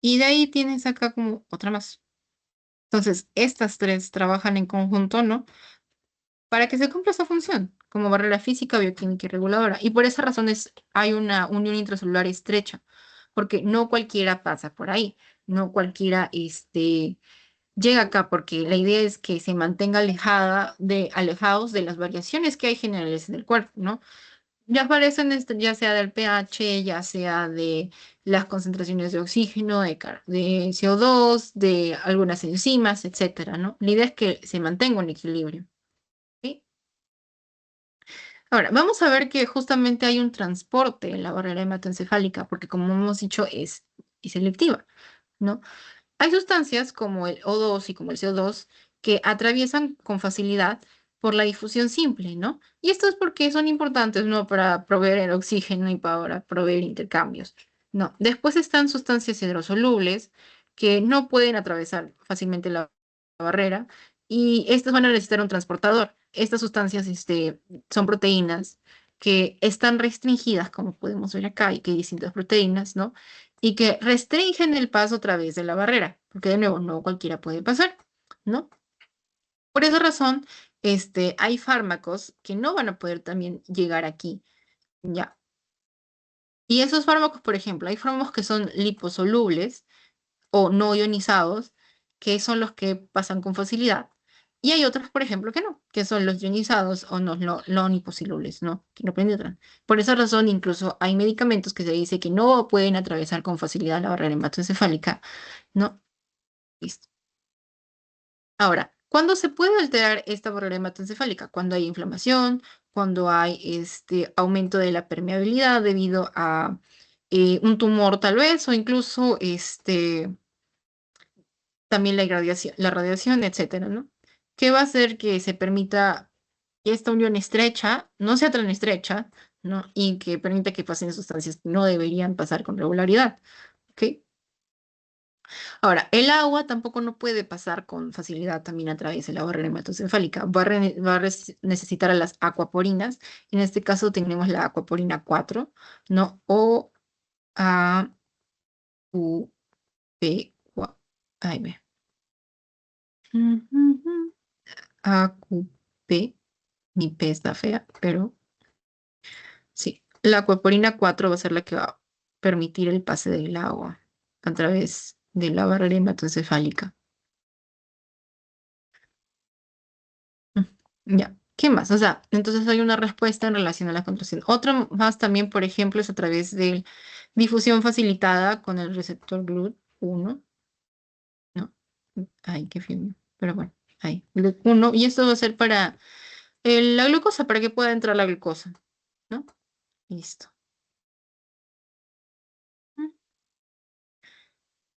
y de ahí tienes acá como otra más. Entonces, estas tres trabajan en conjunto, ¿no? Para que se cumpla esa función como barrera física, bioquímica y reguladora. Y por esa razón hay una unión intracelular estrecha, porque no cualquiera pasa por ahí, no cualquiera llega acá, porque la idea es que se mantenga alejados de las variaciones que hay generales en el cuerpo, ¿no? Ya aparecen ya sea del pH, ya sea de las concentraciones de oxígeno, de CO2, de algunas enzimas, etcétera, ¿no? La idea es que se mantenga un equilibrio. ¿Sí? Ahora, vamos a ver que justamente hay un transporte en la barrera hematoencefálica, porque como hemos dicho, es selectiva, ¿no? Hay sustancias como el O2 y como el CO2 que atraviesan con facilidad por la difusión simple, ¿no? Y esto es porque son importantes, ¿no? Para proveer el oxígeno y para proveer intercambios, ¿no? Después están sustancias hidrosolubles que no pueden atravesar fácilmente la barrera y estas van a necesitar un transportador. estas sustancias son proteínas que están restringidas, como podemos ver acá, y que hay distintas proteínas, ¿no? Y que restringen el paso a través de la barrera, porque de nuevo, no cualquiera puede pasar, ¿no? Por esa razón, hay fármacos que no van a poder también llegar aquí, ¿ya? Y esos fármacos, por ejemplo, hay fármacos que son liposolubles o no ionizados, que son los que pasan con facilidad. Y hay otros, por ejemplo, que no, que son los ionizados o no liposolubles, ¿no? Que no penetran. Por esa razón, incluso hay medicamentos que se dice que no pueden atravesar con facilidad la barrera hematoencefálica, ¿no? Listo. Ahora, ¿cuándo se puede alterar esta barrera hematoencefálica? Cuando hay inflamación, cuando hay aumento de la permeabilidad debido a un tumor tal vez, o incluso también la radiación, etcétera, ¿no? ¿Qué va a hacer que se permita que esta unión estrecha no sea tan estrecha, ¿no? Y que permita que pasen sustancias que no deberían pasar con regularidad, ¿ok? Ahora, el agua tampoco no puede pasar con facilidad también a través de la barrera hematoencefálica. Necesitar a las aquaporinas. En este caso tenemos la aquaporina 4, ¿no? O A, U, P, ay, ve. A, Q, P. Mi P está fea, pero sí. La aquaporina 4 va a ser la que va a permitir el pase del agua a través de la barrera hematoencefálica. Ya, ¿qué más? O sea, entonces hay una respuesta en relación a la contracción. Otra más también, por ejemplo, es a través de difusión facilitada con el receptor GLUT1, ¿no? Ay, qué film. Pero bueno, ahí, GLUT1. Y esto va a ser para la glucosa, para que pueda entrar la glucosa, ¿no? Listo.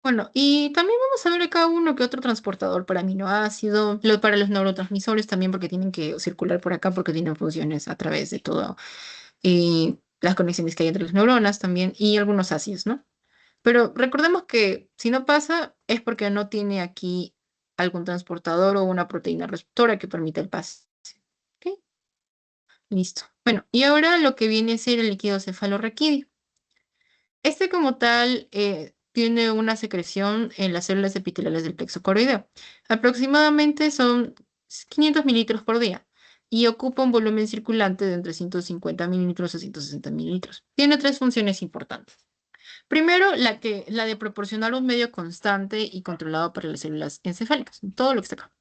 Bueno, y también vamos a ver acá uno que otro transportador para aminoácidos, para los neurotransmisores también porque tienen que circular por acá porque tienen funciones a través de todo las conexiones que hay entre las neuronas también y algunos ácidos, ¿no? Pero recordemos que si no pasa es porque no tiene aquí algún transportador o una proteína receptora que permita el pase. ¿Ok? Listo. Bueno, y ahora lo que viene a ser el líquido cefalorraquídeo. Este como tal tiene una secreción en las células epiteliales del plexo coroideo. Aproximadamente son 500 mililitros por día y ocupa un volumen circulante de entre 150 mililitros a 160 mililitros. Tiene tres funciones importantes. Primero, la de proporcionar un medio constante y controlado para las células encefálicas, todo lo que está acá.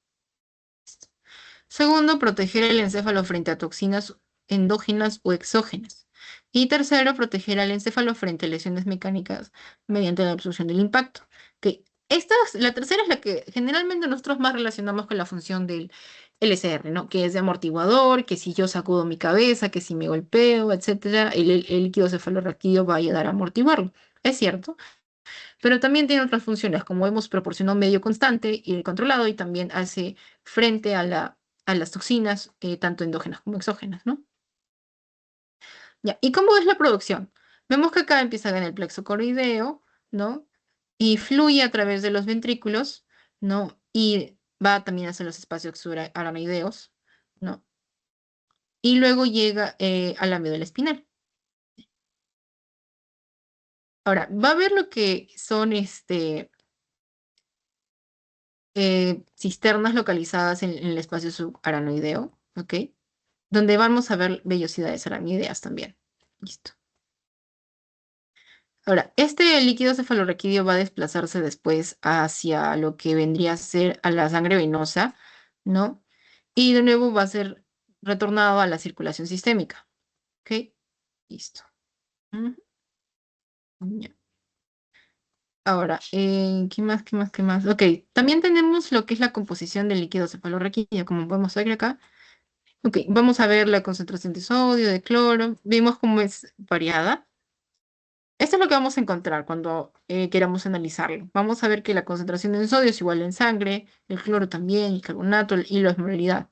Segundo, proteger el encéfalo frente a toxinas endógenas o exógenas. Y tercero, proteger al encéfalo frente a lesiones mecánicas mediante la absorción del impacto. La tercera es la que generalmente nosotros más relacionamos con la función del LCR, ¿no? Que es de amortiguador, que si yo sacudo mi cabeza, que si me golpeo, etcétera, el líquido cefalorraquídeo va a ayudar a amortiguarlo. Es cierto, pero también tiene otras funciones, como hemos proporcionado un medio constante y controlado y también hace frente a las toxinas, tanto endógenas como exógenas, ¿no? Ya, ¿y cómo es la producción? Vemos que acá empieza en el plexo coroideo, ¿no? Y fluye a través de los ventrículos, ¿no? Y va también hacia los espacios subaranoideos, ¿no? Y luego llega a la médula espinal. Ahora, va a ver lo que son cisternas localizadas en el espacio subaranoideo, ¿ok? Donde vamos a ver vellosidades aramídeas también. Listo. Ahora, este líquido cefalorraquídeo va a desplazarse después hacia lo que vendría a ser a la sangre venosa, ¿no? Y de nuevo va a ser retornado a la circulación sistémica, ¿ok? Listo. Ujú. Ya. Ahora, ¿qué más, qué más, qué más? Ok, también tenemos lo que es la composición del líquido cefalorraquídeo, como podemos ver acá. Ok, vamos a ver la concentración de sodio, de cloro. Vimos cómo es variada. Esto es lo que vamos a encontrar cuando queramos analizarlo. Vamos a ver que la concentración de sodio es igual en sangre, el cloro también, el carbonato y la osmolaridad.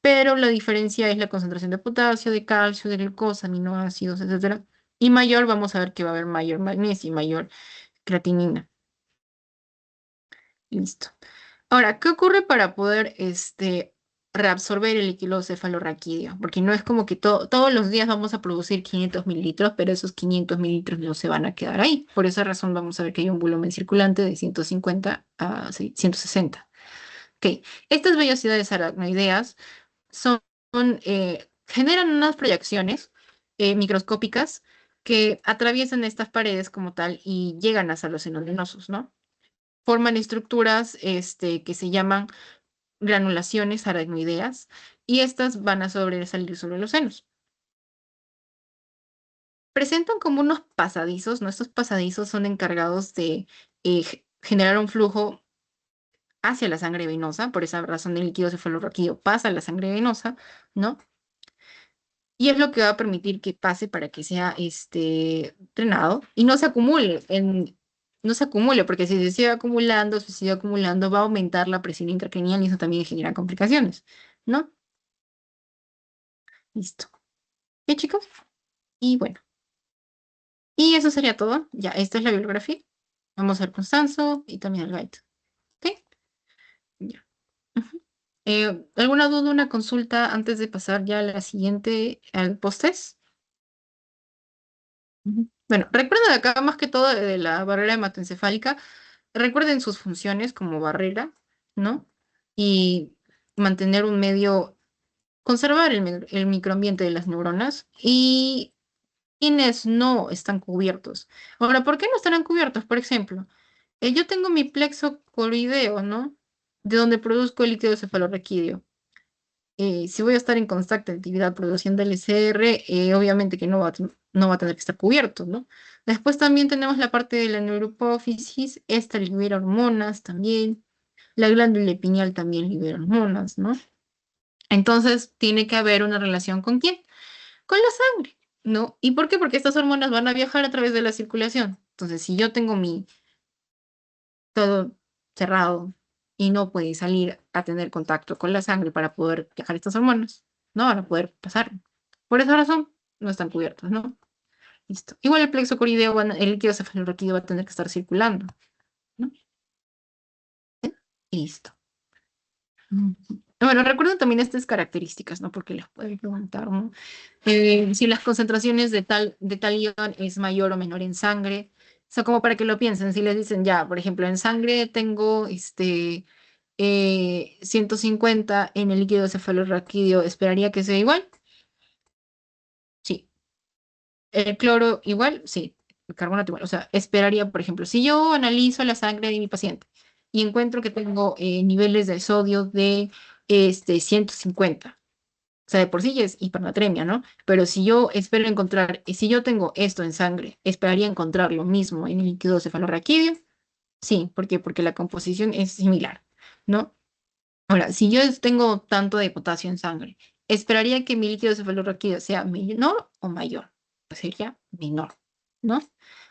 Pero la diferencia es la concentración de potasio, de calcio, de glucosa, aminoácidos, etcétera. Y mayor, vamos a ver que va a haber mayor magnesio y mayor creatinina. Listo. Ahora, ¿qué ocurre para poder reabsorber el líquido cefalorraquídeo, porque no es como que todos los días vamos a producir 500 mililitros, pero esos 500 mililitros no se van a quedar ahí. Por esa razón vamos a ver que hay un volumen circulante de 150 a 160. Ok, estas vellosidades aracnoideas son, generan unas proyecciones microscópicas que atraviesan estas paredes como tal y llegan hasta los senos venosos, ¿no? Forman estructuras que se llaman granulaciones aracnoideas y estas van a sobresalir sobre los senos. Presentan como unos pasadizos, ¿no? Estos pasadizos son encargados de generar un flujo hacia la sangre venosa, por esa razón el líquido cefalorraquídeo pasa a la sangre venosa, ¿no? Y es lo que va a permitir que pase para que sea drenado y no se acumule no se acumule, porque si se sigue acumulando, va a aumentar la presión intracranial y eso también genera complicaciones, ¿no? Listo. ¿Qué, chicos? Y bueno, y eso sería todo. Ya, esta es la bibliografía. Vamos a ver Constanzo y también el guide. ¿Ok? Ya. Ujú. ¿Alguna duda, una consulta antes de pasar ya a la siguiente, al post-test? Ujú. Bueno, recuerden acá más que todo de la barrera hematoencefálica, recuerden sus funciones como barrera, ¿no? Y mantener un medio, conservar el microambiente de las neuronas y quienes no están cubiertos. Ahora, ¿por qué no estarán cubiertos? Por ejemplo, yo tengo mi plexo coroideo, ¿no? De donde produzco el líquido cefalorraquídeo. Si voy a estar en constante actividad produciendo LCR, obviamente que no va a tener que estar cubierto, ¿no? Después también tenemos la parte de la neuropófisis, esta libera hormonas también, la glándula pineal también libera hormonas, ¿no? Entonces tiene que haber una relación ¿con quién? Con la sangre, ¿no? ¿Y por qué? Porque estas hormonas van a viajar a través de la circulación. Entonces, si yo tengo mi todo cerrado y no puede salir a tener contacto con la sangre para poder viajar estas hormonas, no van a poder pasar. Por esa razón, no están cubiertos, ¿no? Listo. Igual el plexo corideo, el líquido cefalorraquídeo va a tener que estar circulando, ¿no? Y listo. Ujú. Bueno, recuerden también estas características, ¿no? Porque les pueden preguntar, ¿no? Si las concentraciones de tal ion es mayor o menor en sangre. O sea, como para que lo piensen, si les dicen ya, por ejemplo, en sangre tengo 150 en el líquido cefalorraquídeo, ¿esperaría que sea igual? Sí. ¿El cloro igual? Sí. El carbonato igual. O sea, esperaría, por ejemplo, si yo analizo la sangre de mi paciente y encuentro que tengo niveles de sodio de 150. O sea, de por sí ya es hipernatremia, ¿no? Pero si yo espero encontrar, si yo tengo esto en sangre, esperaría encontrar lo mismo en el líquido cefalorraquídeo. Sí, ¿por qué? Porque la composición es similar, ¿no? Ahora, si yo tengo tanto de potasio en sangre, esperaría que mi líquido cefalorraquídeo sea menor o mayor. Pues sería menor, ¿no?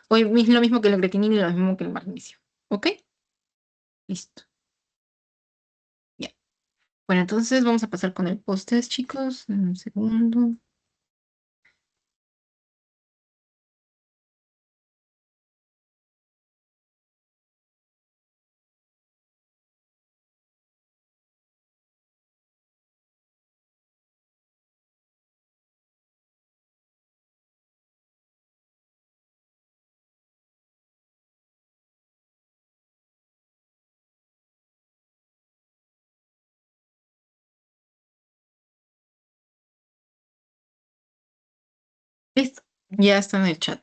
O lo mismo que la creatinina y lo mismo que el magnesio. ¿Ok? Listo. Ya. Bueno, entonces vamos a pasar con el post-test, chicos. Un segundo. Listo. Ya está en el chat.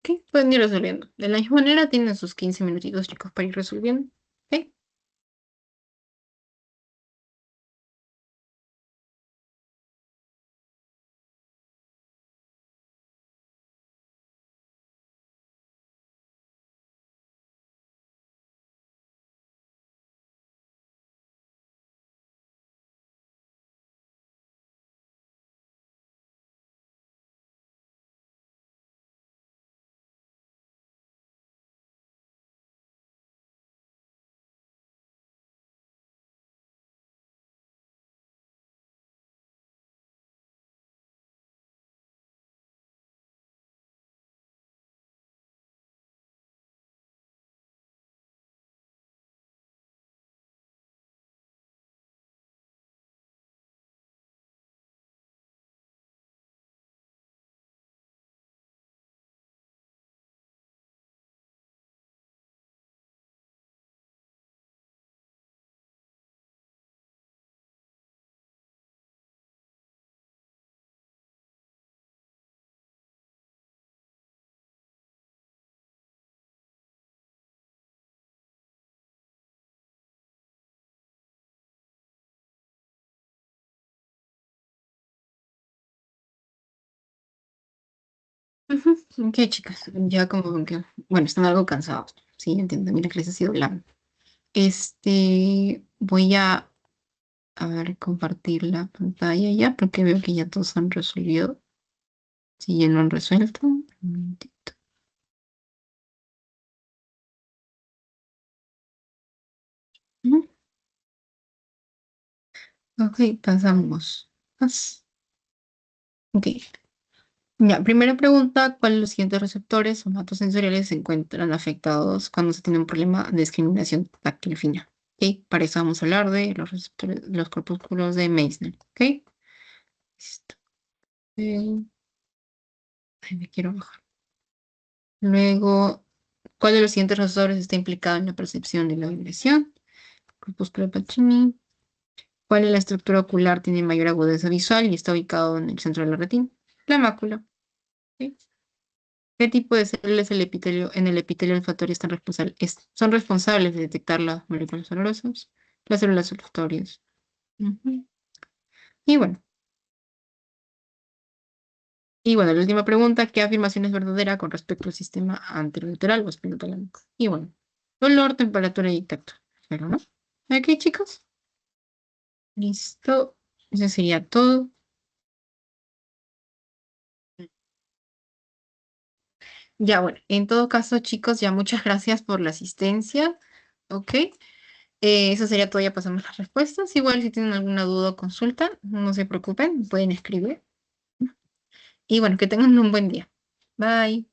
Ok, pueden ir resolviendo. De la misma manera tienen sus 15 minutitos, chicos, para ir resolviendo. Ok. Ok, chicas, ya como que, bueno, están algo cansados. Sí, entiendo, mira que les ha sido largo. Voy a ver, compartir la pantalla ya, porque veo que ya todos han resolvido. Si ya lo han resuelto. Un momentito. Ujú. Ok, pasamos. Ok. Ya, primera pregunta, ¿cuáles de los siguientes receptores somatosensoriales se encuentran afectados cuando se tiene un problema de discriminación táctil fina? Ok, para eso vamos a hablar de los receptores, los corpúsculos de Meissner. Ok, listo. Eh, Ay, me quiero bajar. Luego, ¿cuál de los siguientes receptores está implicado en la percepción de la vibración? Corpúsculo de Pacini. ¿Cuál es la estructura ocular? Tiene mayor agudeza visual y está ubicado en el centro de la retina. La mácula. Ok. ¿Qué tipo de células en el epitelio olfatorio son responsables de detectar las moléculas olorosas? Las células olfatorias. Ujú. Y bueno, la última pregunta, ¿qué afirmación es verdadera con respecto al sistema anterolateral o espinotalámico? Y bueno, olor, temperatura y tacto. Pero no. Ok, chicos. Listo. Eso sería todo. Ya, bueno, en todo caso, chicos, ya muchas gracias por la asistencia. Ok. Eso sería todo, ya pasamos las respuestas. Igual si tienen alguna duda o consulta, no se preocupen, pueden escribir. Y bueno, que tengan un buen día. Bye.